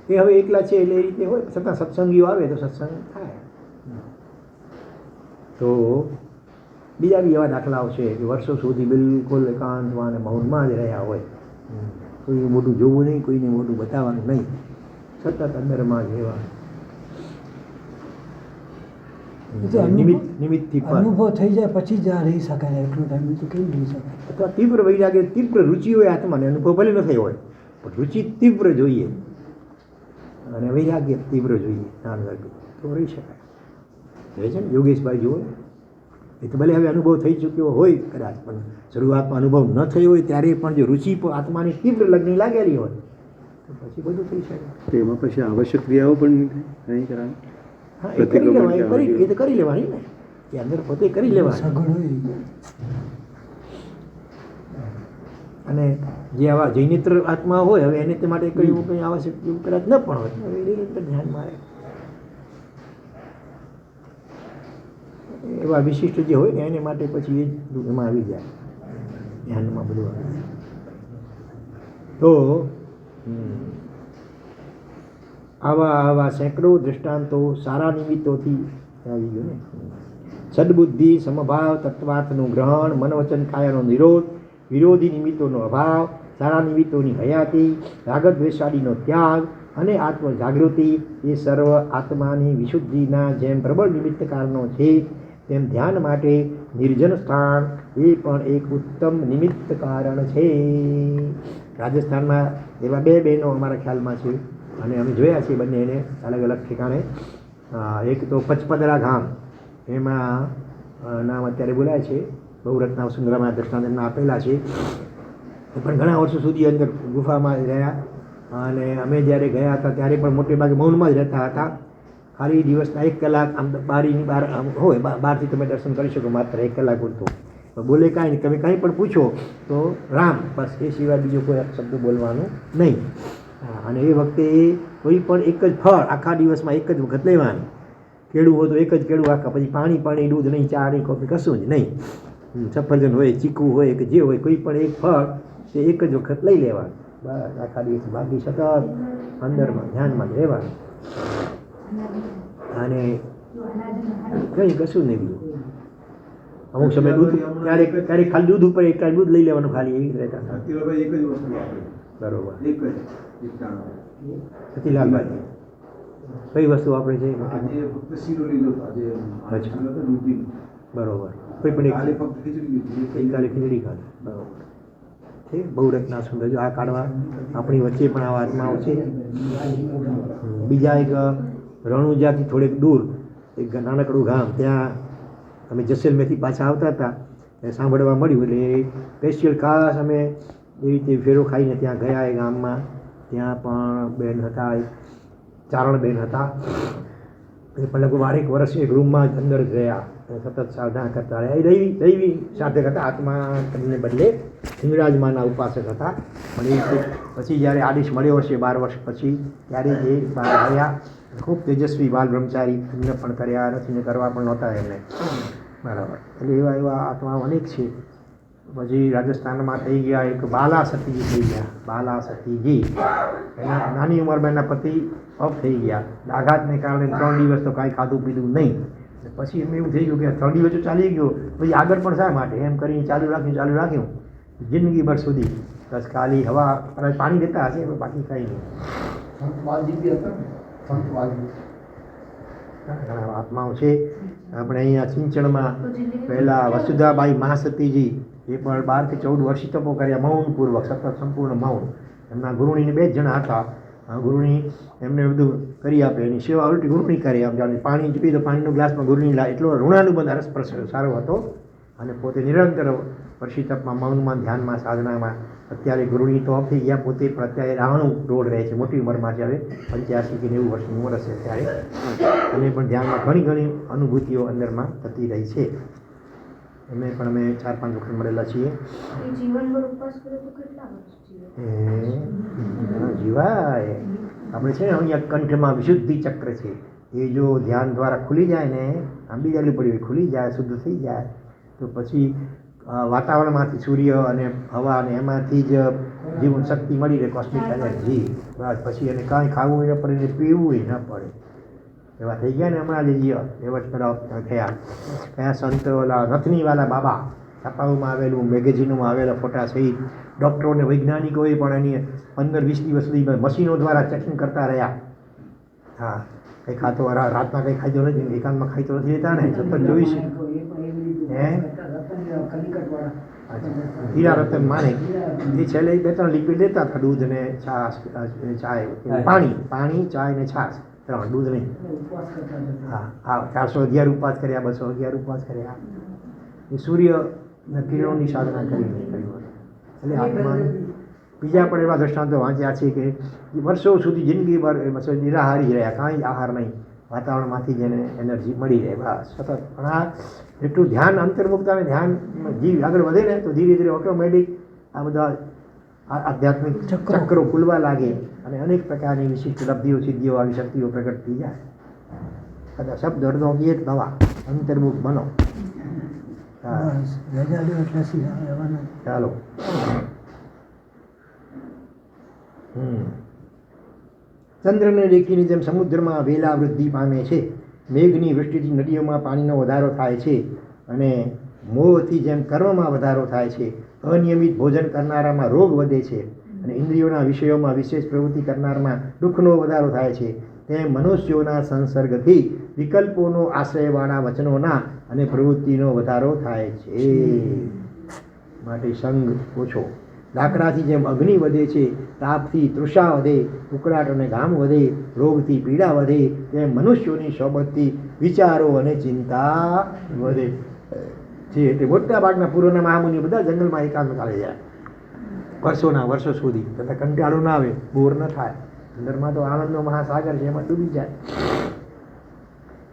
એ હવે એકલા છે એટલે એ રીતે હોય, છતાં સત્સંગીઓ આવે તો સત્સંગ થાય. તો બીજા બી એવા દાખલાઓ છે કે વર્ષો સુધી બિલકુલ એકાંતમાં અને મૌનમાં જ રહ્યા હોય. કોઈને મોટું જોવું નહીં, કોઈને મોટું બતાવવાનું નહીં, સતત અંદરમાં જ રહેવાનું. નિમિત્તથી અનુભવ થઈ જાય પછી જ આ રહી શકાય. એટલો ટાઈમ તો કેમ રહી શકાય? અથવા તીવ્ર વૈરાગ્ય, તીવ્ર રુચિ હોય આત્માને. અનુભવ ભલે ન થયો હોય પણ રુચિ તીવ્ર જોઈએ અને વૈરાગ્ય તીવ્ર જોઈએ, તો રહી શકાય. રહે છે ને યોગેશભાઈ જુઓ, એ તો ભલે હવે અનુભવ થઈ ચૂક્યો હોય કદાચ, પણ શરૂઆતમાં અનુભવ ન થયો હોય ત્યારે પણ જો રુચિ આત્માની તીવ્ર લગ્ન લાગેલી હોય તો પછી બધું થઈ શકે. એમાં પછી આવશ્યક ક્રિયાઓ પણ નહીં કરવાની. હા, એ કરી લેવાની, એ તો કરી લેવાની ને, એ અંદર પોતે કરી લેવાની. સગવડ હોય. અને જે આવા જૈનેત્ર આત્મા હોય, હવે એને તે માટે કંઈ આવશ્યક એવું કદાચ ન પણ હોય, હવે એની અંદર ધ્યાન મારે. એવા વિશિષ્ટ જે હોય ને એને માટે પછી એ જ એમાં આવી જાય, ધ્યાનમાં બધું આવી જાય. તો આવા સેંકડો દૃષ્ટાંતો સારા નિમિત્તોથી આવી ગયો ને. સદબુદ્ધિ, સમભાવ, તત્વાર્થનું ગ્રહણ, મન વચન કાયાનો નિરોધ, વિરોધી નિમિત્તોનો અભાવ, સારા નિમિત્તોની હયાતી, રાગદ્વેષાદીનો ત્યાગ અને આત્મ જાગૃતિ, એ સર્વ આત્માની વિશુદ્ધિના જેમ પ્રબળ નિમિત્ત કારણો છે, તેમ ધ્યાન માટે નિર્જન સ્થાન એ પણ એક ઉત્તમ નિમિત્ત કારણ છે. રાજસ્થાનમાં એવા 2 બહેનો અમારા ખ્યાલમાં છે, અને અમે જોયા છીએ બંને એને અલગ અલગ ઠેકાણે. એક તો પચપદરા ગામ, એમાં નામ અત્યારે બોલાય છે, બહુરત્ના સુંદરામાં દ્રષ્ટાંત એમના આપેલા છે. એ પણ ઘણા વર્ષો સુધી અંદર ગુફામાં રહ્યા, અને અમે જ્યારે ગયા હતા ત્યારે પણ મોટે ભાગે મૌનમાં જ રહેતા હતા. ખાલી દિવસના 1 કલાક આમ બારીની બહાર આમ હોય બહારથી તમે દર્શન કરી શકો માત્ર 1 કલાક પૂરતું. બોલે કાંઈ નહીં, તમે કાંઈ પણ પૂછો તો રામ, બસ એ સિવાય બીજો કોઈ શબ્દ બોલવાનું નહીં. અને એ વખતે કોઈ પણ એક જ ફળ આખા દિવસમાં એક જ વખત લેવાનું. કેળું હોય તો એક જ કેળું આખા, પછી પાણી દૂધ નહીં, ચા નહીં, કોફી કશું જ નહીં. સફરજન હોય, ચીકુ હોય કે જે હોય, કોઈ પણ એક ફળ તે એક જ વખત લઈ લેવાનું. બસ આખા દિવસ બાકી સતત અંદરમાં ધ્યાનમાં જ રહેવાનું. અને કંઈ કશું નહીં બીજું. અમુક સમય દૂધ ક્યારેક ખાલી દૂધ ઉપર એક દૂધ લઈ લેવાનું ખાલી, એવી રીતે રહેતા હતા. બરોબર. સતીલાલભાઈ કઈ વસ્તુ વાપરે છે? બરોબર. કોઈ પણ ગઈકાલે ખીચડી ખાધી. બરોબર છે. બહુ રચના સુંદર. જો આ કાઢવા આપણી વચ્ચે પણ આવા આત્માઓ છે. બીજા એક રણુજાથી થોડેક દૂર એક નાનકડું ગામ, ત્યાં અમે જસેલમેરથી પાછા આવતા હતા, એ સાંભળવા મળ્યું એટલે સ્પેશિયલ ખાસ અમે એવી રીતે ફેરો ખાઈને ત્યાં ગયા એ ગામમાં. ત્યાં પણ બેન હતા, એક ચારણબેન હતા. એ પણ લગભગ 12 વર્ષ એક રૂમમાં જ અંદર ગયા અને સતત સાધના કરતા રહ્યા. એ દૈવી સાધક હતા, આત્માને બદલે હિંગળાજમાના ઉપાસક હતા. પણ એ પછી જ્યારે આદેશ મળ્યો હશે 12 વર્ષ પછી, ત્યારે એ બહાર આવ્યા. ખૂબ તેજસ્વી બાલ બ્રહ્મચારી, એમને પણ કર્યા નથી ને કરવા પણ નહોતા એમને. બરાબર. એટલે એવા આત્માઓ અનેક છે. પછી રાજસ્થાનમાં થઈ ગયા એક બાલા સતીજી થઈ ગયા. બાલા સતીજી એના નાની ઉંમરમાં એના પતિ ઓફ થઈ ગયા. આઘાતને કારણે 3 દિવસ તો કાંઈ ખાધું પીધું નહીં. પછી એમ એવું થઈ ગયું કે 3 દિવસ તો ચાલી ગયો, પછી આગળ પણ શા માટે એમ કરીને ચાલુ રાખ્યું જિંદગીભર સુધી. બસ ખાલી હવા અને પાણી દેતા હશે, બાકી કંઈ નહીં. ઘણા આત્માઓ છે. આપણે અહીંયા સિંચણમાં પહેલાં વસુધાબાઈ મહાસતીજી, એ પણ 12 કે 14 વર્ષ તપો કર્યા મૌનપૂર્વક, સતત સંપૂર્ણ મૌન. એમના ગુરુણીને 2 જણા હતા. ગુરુણી એમને બધું કરી આપે, એની સેવા ઉલટી ગુરુણી કરે. આમ જાણે પાણી પી તો પાણીનો ગ્લાસમાં ગુરુણી લાવે, એટલો ઋણાનુબંધ અરસપરસ સારો હતો. અને પોતે નિરંતર વર્ષિતપમાં મૌનમાં, ધ્યાનમાં, સાધનામાં. અત્યારે ગુરુણી તો ઓફ થઈ ગયા, પોતે પણ અત્યારે 92 રોડ રહે છે, મોટી ઉંમરમાં છે. હવે 85 કે 90 વર્ષની ઉંમર હશે ત્યારે. અને પણ ધ્યાનમાં ઘણી અનુભૂતિઓ અંદરમાં થતી રહી છે. એમને પણ અમે 4-5 વખત મળેલા છીએ. જીવાય આપણે છે ને અહીંયા કંઠમાં વિશુદ્ધિ ચક્ર છે. એ જો ધ્યાન દ્વારા ખુલી જાય ને, આંબી જાગલી પડી હોય, ખુલી જાય, શુદ્ધ થઈ જાય, તો પછી વાતાવરણમાંથી સૂર્ય અને હવા અને એમાંથી જ જીવન શક્તિ મળી રહે, કોસ્મિક એનર્જી. બસ પછી એને કાંઈ ખાવું ન પડે ને પીવું ન પડે. એવા થઈ ગયા ને હમણાં જે એવા તરફ થયા. કયા સંત ઓલા રથનીવાલા બાબા, છાપાઓમાં આવેલું, મેગેઝિનોમાં આવેલા ફોટા સહિત. ડૉક્ટરો અને વૈજ્ઞાનિકોએ પણ એની 15-20 દિવસ સુધી મશીનો દ્વારા ચેકિંગ કરતા રહ્યા. હા, કંઈ ખાતો રાતના કંઈ ખાતો નથી, એકાંતમાં ખાતો નથી લેતા ને, સતત જોઈશ. હીરા રતન માને એ છેલ્લે 2-3 લિક્વિડ લેતા હતા, દૂધ ને છાશ, ચાય, પાણી, ચાય ને છાશ, 3, દૂધ નહીં. હા, 411 ઉપવાસ કર્યા, 211 ઉપવાસ કર્યા. એ સૂર્ય કિરણોની સાધના કરીને કર્યું. એટલે આત્મા બીજા પણ એવા દ્રષ્ટાંતો વાંચ્યા છે કે વર્ષો સુધી જિંદગીભર નિરાહારી રહ્યા, કાંઈ આહાર નહીં, વાતાવરણમાંથી જ એને એનર્જી મળી રહે. બસ સતત. પણ આ એટલું ધ્યાન અંતર્મુક્ત અને ધ્યાન જીવ આગળ વધે ને તો ધીરે ધીરે ઓટોમેટિક આ બધા આધ્યાત્મિક ચક્રો ખુલવા લાગે અને અનેક પ્રકારની વિશિષ્ટ લબ્ધિઓ, સિદ્ધિઓ, આવી શક્તિઓ પ્રગટ થઈ જાય. કદાચ શબ્દ અડધો એક દવા, અંતર્મુખ બનો. ચાલો. ચંદ્રને રેખીની જેમ સમુદ્રમાં વેલા વૃદ્ધિ પામે છે, મેઘની વૃષ્ટિથી નદીઓમાં પાણીનો વધારો થાય છે, અને મોહથી જેમ કર્મમાં વધારો થાય છે. અનિયમિત ભોજન કરનારામાં રોગ વધે છે, અને ઇન્દ્રિયોના વિષયોમાં વિશેષ પ્રવૃત્તિ કરનારમાં દુઃખનો વધારો થાય છે. તેમ મનુષ્યોના સંસર્ગથી વિકલ્પોનો આશ્રયવાળા વચનોના અને પ્રવૃત્તિનો વધારો થાય છે. માટે સંગ ઓછો. લાકડાથી જેમ અગ્નિ વધે છે, તાપથી તૃષા વધે, ઉકળાટ અને ઘામ વધે, રોગથી પીડા વધે, તેમ મનુષ્યોની સોબતથી વિચારો અને ચિંતા વધે છે. એટલે મોટા ભાગના પૂર્વના મહામુનિઓ બધા જંગલમાં એકાંત ચાલી જાય વર્ષો સુધી, તથા કંટાળો ના આવે, બોર ન થાય. અંદરમાં તો આનંદનો મહાસાગર છે, એમાં ડૂબી જાય.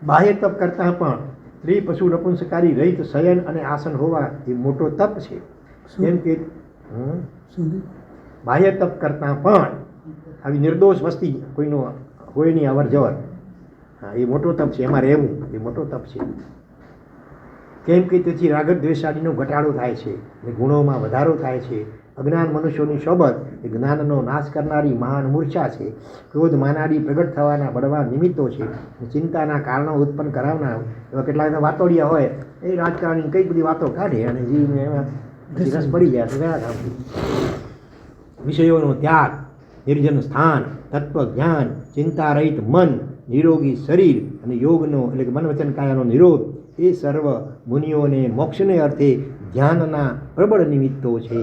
બાહ્ય તપ કરતાં પણ સ્ત્રી પશુ નપુંસકારી રહિત શયન અને આસન હોવા એ મોટો તપ છે. જેમ કે શું બાહ્ય તપ કરતાં પણ આવી નિર્દોષ વસ્તી કોઈનો હોય નહીં અવર જવર, હા એ મોટો તપ છે. એમાં રહેવું એ મોટો તપ છે. કેમ કે તેથી રાગત દ્વેષાદીનો ઘટાડો થાય છે અને ગુણોમાં વધારો થાય છે. અજ્ઞાન મનુષ્યોની સોબત એ જ્ઞાનનો નાશ કરનારી મહાન મૂર્છા છે. ક્રોધ માનાડી પ્રગટ થવાના બળવાન નિમિત્તો છે. ચિંતાના કારણો ઉત્પન્ન કરાવનાર એવા કેટલાક વાતોડિયા હોય એ રાજકારણી કઈ બધી વાતો કાઢે અને જીવને એમાં પછી રસ પડી જાય તો ગયા કામથી. વિષયોનો ત્યાગ, નિર્જન સ્થાન, તત્વ જ્ઞાન, ચિંતા રહિત મન, નિરોગી શરીર અને યોગનો એટલે કે મન વચન કાયાનો નિરોધ એ સર્વ મુનિઓને મોક્ષને અર્થે ધ્યાનના પ્રબળ નિમિત્તો છે.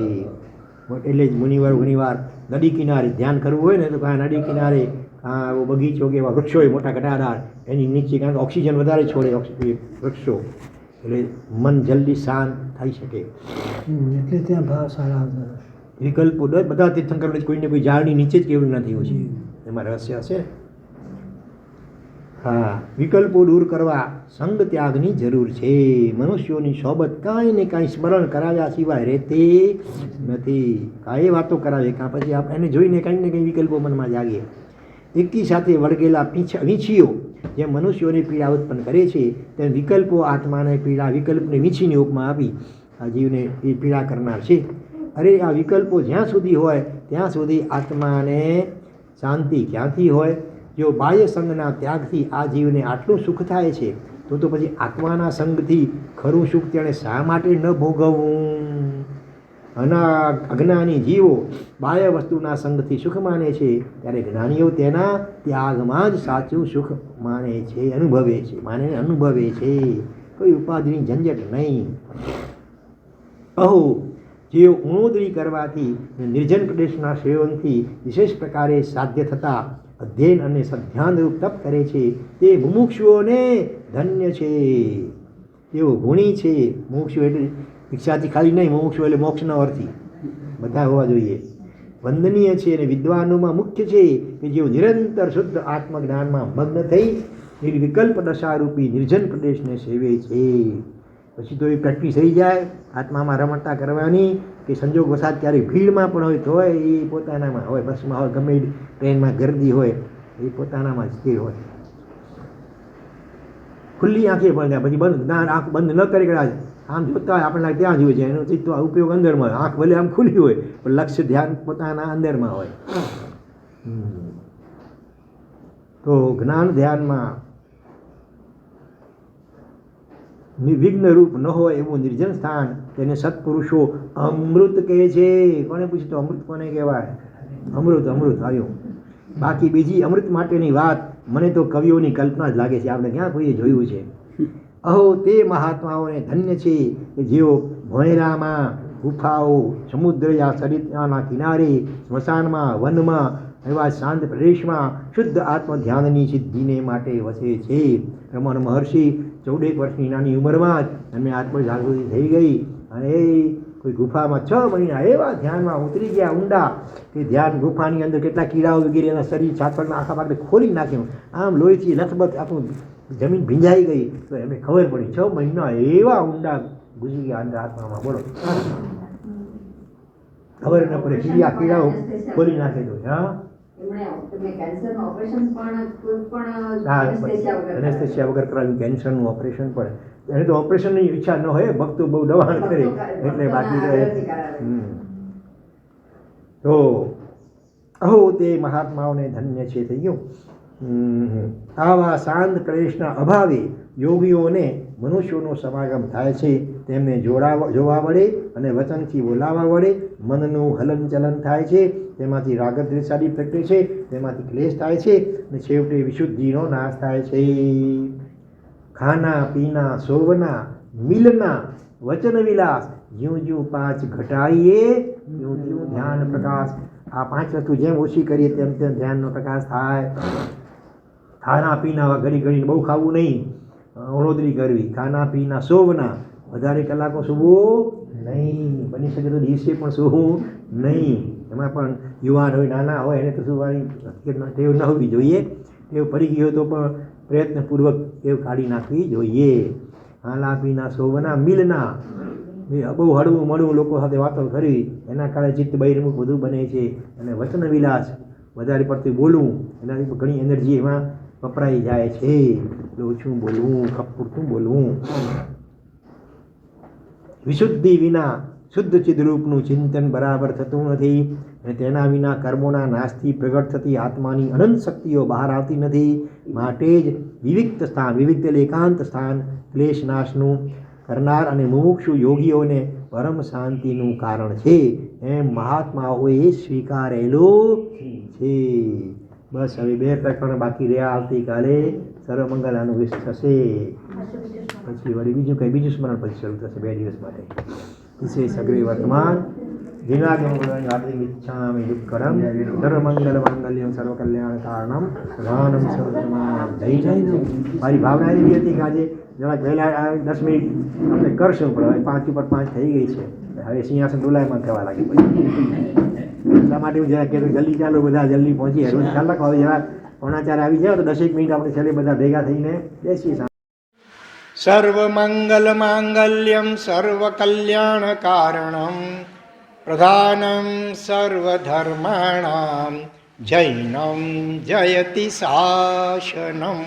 એટલે જ મુનિવાર ઘણીવાર નદી કિનારે ધ્યાન કરવું હોય ને તો કાં નદી કિનારે બગીચો કે એવા વૃક્ષો હોય મોટા ઘટાદાર એની નીચે, કારણ કે ઓક્સિજન વધારે છોડે વૃક્ષો, એટલે મન જલ્દી શાંત થઈ શકે. એટલે ત્યાં ભાવ સારા આવતા. વિકલ્પો બધા તીર્થંકરો કોઈને કોઈ ઝાડની નીચે જ કેવું નથી હોય છે, એમાં રહસ્ય હશે. હા, વિકલ્પો દૂર કરવા સંગ ત્યાગની જરૂર છે. મનુષ્યોની સોબત કાંઈ ને કાંઈ સ્મરણ કરાવ્યા સિવાય રહેતી નથી. કાંઈ વાતો કરાવે કાં પછી આપણે એને જોઈને કંઈ ને કંઈ વિકલ્પો મનમાં જાગે. એકી સાથે વળગેલા વીંછીઓ જેમ મનુષ્યોની પીડા ઉત્પન્ન કરે છે તેમ વિકલ્પો આત્માને પીડા, વિકલ્પને વીંછીની ઉપમા આપી આ જીવને એ પીડા કરનાર છે. અરે આ વિકલ્પો જ્યાં સુધી હોય ત્યાં સુધી આત્માને શાંતિ ક્યાંથી હોય? જો બાહ્ય સંગના ત્યાગથી આ જીવને આટલું સુખ થાય છે તો પછી આત્માના સંગથી ખરું સુખ તેણે શા માટે ન ભોગવવું? અજ્ઞાની જીવો બાહ્ય વસ્તુના સંગથી સુખ માને છે, ત્યારે જ્ઞાનીઓ તેના ત્યાગમાં જ સાચું સુખ માને છે, અનુભવે છે, અનુભવે છે. કોઈ ઉપાધિની ઝંઝટ નહીં. અહો જેઓ ઉણોદરી કરવાથી નિર્જન પ્રદેશના સેવનથી વિશેષ પ્રકારે સાધ્ય થતા અધ્યયન અને સધ્યાનરૂપ તપ કરે છે તે મુમુક્ષુઓને ધન્ય છે. તેઓ ગુણી છે. મુમુક્ષુ એટલે ભિક્ષાથી ખાલી નહીં, મુમુક્ષુ એટલે મોક્ષનો અર્થી બધા હોવા જોઈએ. વંદનીય છે અને વિદ્વાનોમાં મુખ્ય છે કે જેઓ નિરંતર શુદ્ધ આત્મજ્ઞાનમાં મગ્ન થઈ વિકલ્પ દશારૂપી નિર્જન પ્રદેશને સેવે છે. પછી તો એ પ્રેક્ટિસ થઈ જાય આત્મામાં રમણતા કરવાની કે સંજોગ વસાત ક્યારેક ભીડમાં પણ હોય તો એ પોતાનામાં હોય, બસમાં હોય, ગમે ટ્રેનમાં ગરદી હોય એ પોતાનામાં જ સ્થિર હોય. ખુલ્લી આંખે પણ પછી બંધ આંખ બંધ ન કરી કદાચ આમ જોતા હોય આપણને ત્યાં જોઈએ છે, એનો ચિત્ત ઉપયોગ અંદરમાં હોય. આંખ ભલે આમ ખુલ્લી હોય પણ લક્ષ્ય ધ્યાન પોતાના અંદરમાં હોય. તો જ્ઞાન ધ્યાનમાં નિર્વિઘ્ન રૂપ ન હોય એવું નિર્જન સ્થાન તેને સત્પુરુષો અમૃત કહે છે. કોને પૂછ્યું તો અમૃત કોને કહેવાય? અમૃત આવ્યું. બાકી બીજી અમૃત માટેની વાત મને તો કવિઓની કલ્પના જ લાગે છે, આપણે ક્યાં કોઈએ જોયું છે. અહો તે મહાત્માઓને ધન્ય છે કે જેઓ ભોંયરામાં, ગુફાઓ, સમુદ્ર યા સરિતાના કિનારે, સ્મશાનમાં, વનમાં એવા શાંત પ્રદેશમાં શુદ્ધ આત્મધ્યાનની સિદ્ધિને માટે વસે છે. રમણ મહર્ષિ 14 વર્ષની નાની ઉંમરમાં જ એમને આત્મજાગૃતિ થઈ ગઈ અને એ કોઈ ગુફામાં 6 મહિના એવા ધ્યાનમાં ઉતરી ગયા ઊંડા કે ધ્યાન ગુફાની અંદર કેટલા કીડાઓ વગેરે એના શરીર છાતરના આખા ભાગને ખોલી નાખ્યું. આમ લોહીથી લથબથ આપણું જમીન ભીંજાઈ ગઈ તો એમને ખબર પડી 6 મહિના એવા ઊંડા ઘૂસી ગયા અંદર આત્મામાં. બોલો, ખબર ન પડે કીડાઓ ખોલી નાખે તો. હા, એનેસ્થેસિયા વગર કરાવ્યું કેન્સરનું ઓપરેશન પણ. એને તો ઓપરેશનની ઈચ્છા ન હોય, ભક્તો બહુ દબાણ કરે એટલે બાકી તો અહો તે મહાત્માઓને ધન્ય છે. થઈ ગયું. આવા શાંત પ્રદેશના અભાવે યોગીઓને મનુષ્યોનો સમાગમ થાય છે. તેમને જોવા વડે અને વચનથી બોલાવવા વડે મનનું હલનચલન થાય છે. તેમાંથી રાગદ્વેષાદી પ્રગટે છે, તેમાંથી ક્લેશ થાય છે અને છેવટે વિશુદ્ધિનો નાશ થાય છે. ખાના પીના સોવના મિલના વચન વિલાસ જ્યું જ્યું 5 ઘટાડીએ ત્યું ત્યું ધ્યાન પ્રકાશ. આ 5 વસ્તુ જેમ ઓછી કરીએ તેમ તેમ ધ્યાનનો પ્રકાશ થાય. ખાના પીના ઘડી ઘડીને બહુ ખાવું નહીં, ઉણોદરી કરવી. ખાના પીના સોવના વધારે કલાકો સૂવું નહીં, બની શકે તો દિવસે પણ સૂવું નહીં. એમાં પણ યુવાન હોય, નાના હોય એને તો સુવાની ટેવ ન હોવી જોઈએ. ટેવ પડી ગઈ હોય તો પણ પ્રયત્નપૂર્વક ટેવ કાઢી નાખવી જોઈએ. હાલા પીના સોવના મિલના, બહુ હળવું મળવું લોકો સાથે વાતો કરવી, એના કારણે ચિત્ત બહિર્મુખ બધું બને છે. અને વચન વિલાસ, વધારે પડતું બોલવું, એનાથી ઘણી એનર્જી એમાં વપરાઈ જાય છે. ઓછું બોલવું, કપૂરતું બોલવું. વિશુદ્ધિ વિના શુદ્ધ ચિદરૂપનું ચિંતન બરાબર થતું નથી, અને તેના વિના કર્મોના નાશથી પ્રગટ થતી આત્માની અનંત શક્તિઓ બહાર આવતી નથી. માટે જ વિવિક્ત સ્થાન, વિવિક્ત એટલે એકાંત સ્થાન ક્લેશ નાશનું કરનાર અને મુમુક્ષુ યોગીઓને પરમ શાંતિનું કારણ છે, એમ મહાત્માઓએ સ્વીકારેલું છે. બસ હવે 2 પ્રકરણ બાકી રહ્યા. આવતીકાલે સર્વમંગલાનું વિષ થશે, પછી વળી બીજું સ્મરણ પછી શરૂ થશે 2 દિવસ માટે. વિશેષ અગ્રે વર્તમાન વિનાગિચ્છામિ દુક્કડમ સર્વમંગલ માંગલ્યમ સર્વકલ્યાણ કારણમ પ્રધાનમ સર્વધર્માણામ જય જય. મારી ભાવના એવી હતી કે આજે જરાક વહેલા 10 મિનિટ આપણે કરશું, પણ હવે 5 ઉપર 5 થઈ ગઈ છે. હવે સિંહાસન ડોલાયમાન થવા લાગી પછી, એટલા માટે હું જરા કહેતો જલ્દી ચાલો, બધા જલ્દી પહોંચીએ. રોજ ખ્યાલ રાખો, હવે જરા 3:45 આવી જાય તો 10 મિનિટ આપણે છેલ્લે બધા ભેગા થઈને બેસીએ. સર્વમંગલમાંગલ્યમ સર્વકલ્યાણકારણમ પ્રધાનમ સર્વધર્માણામ જૈનમ જયતિ શાસનમ.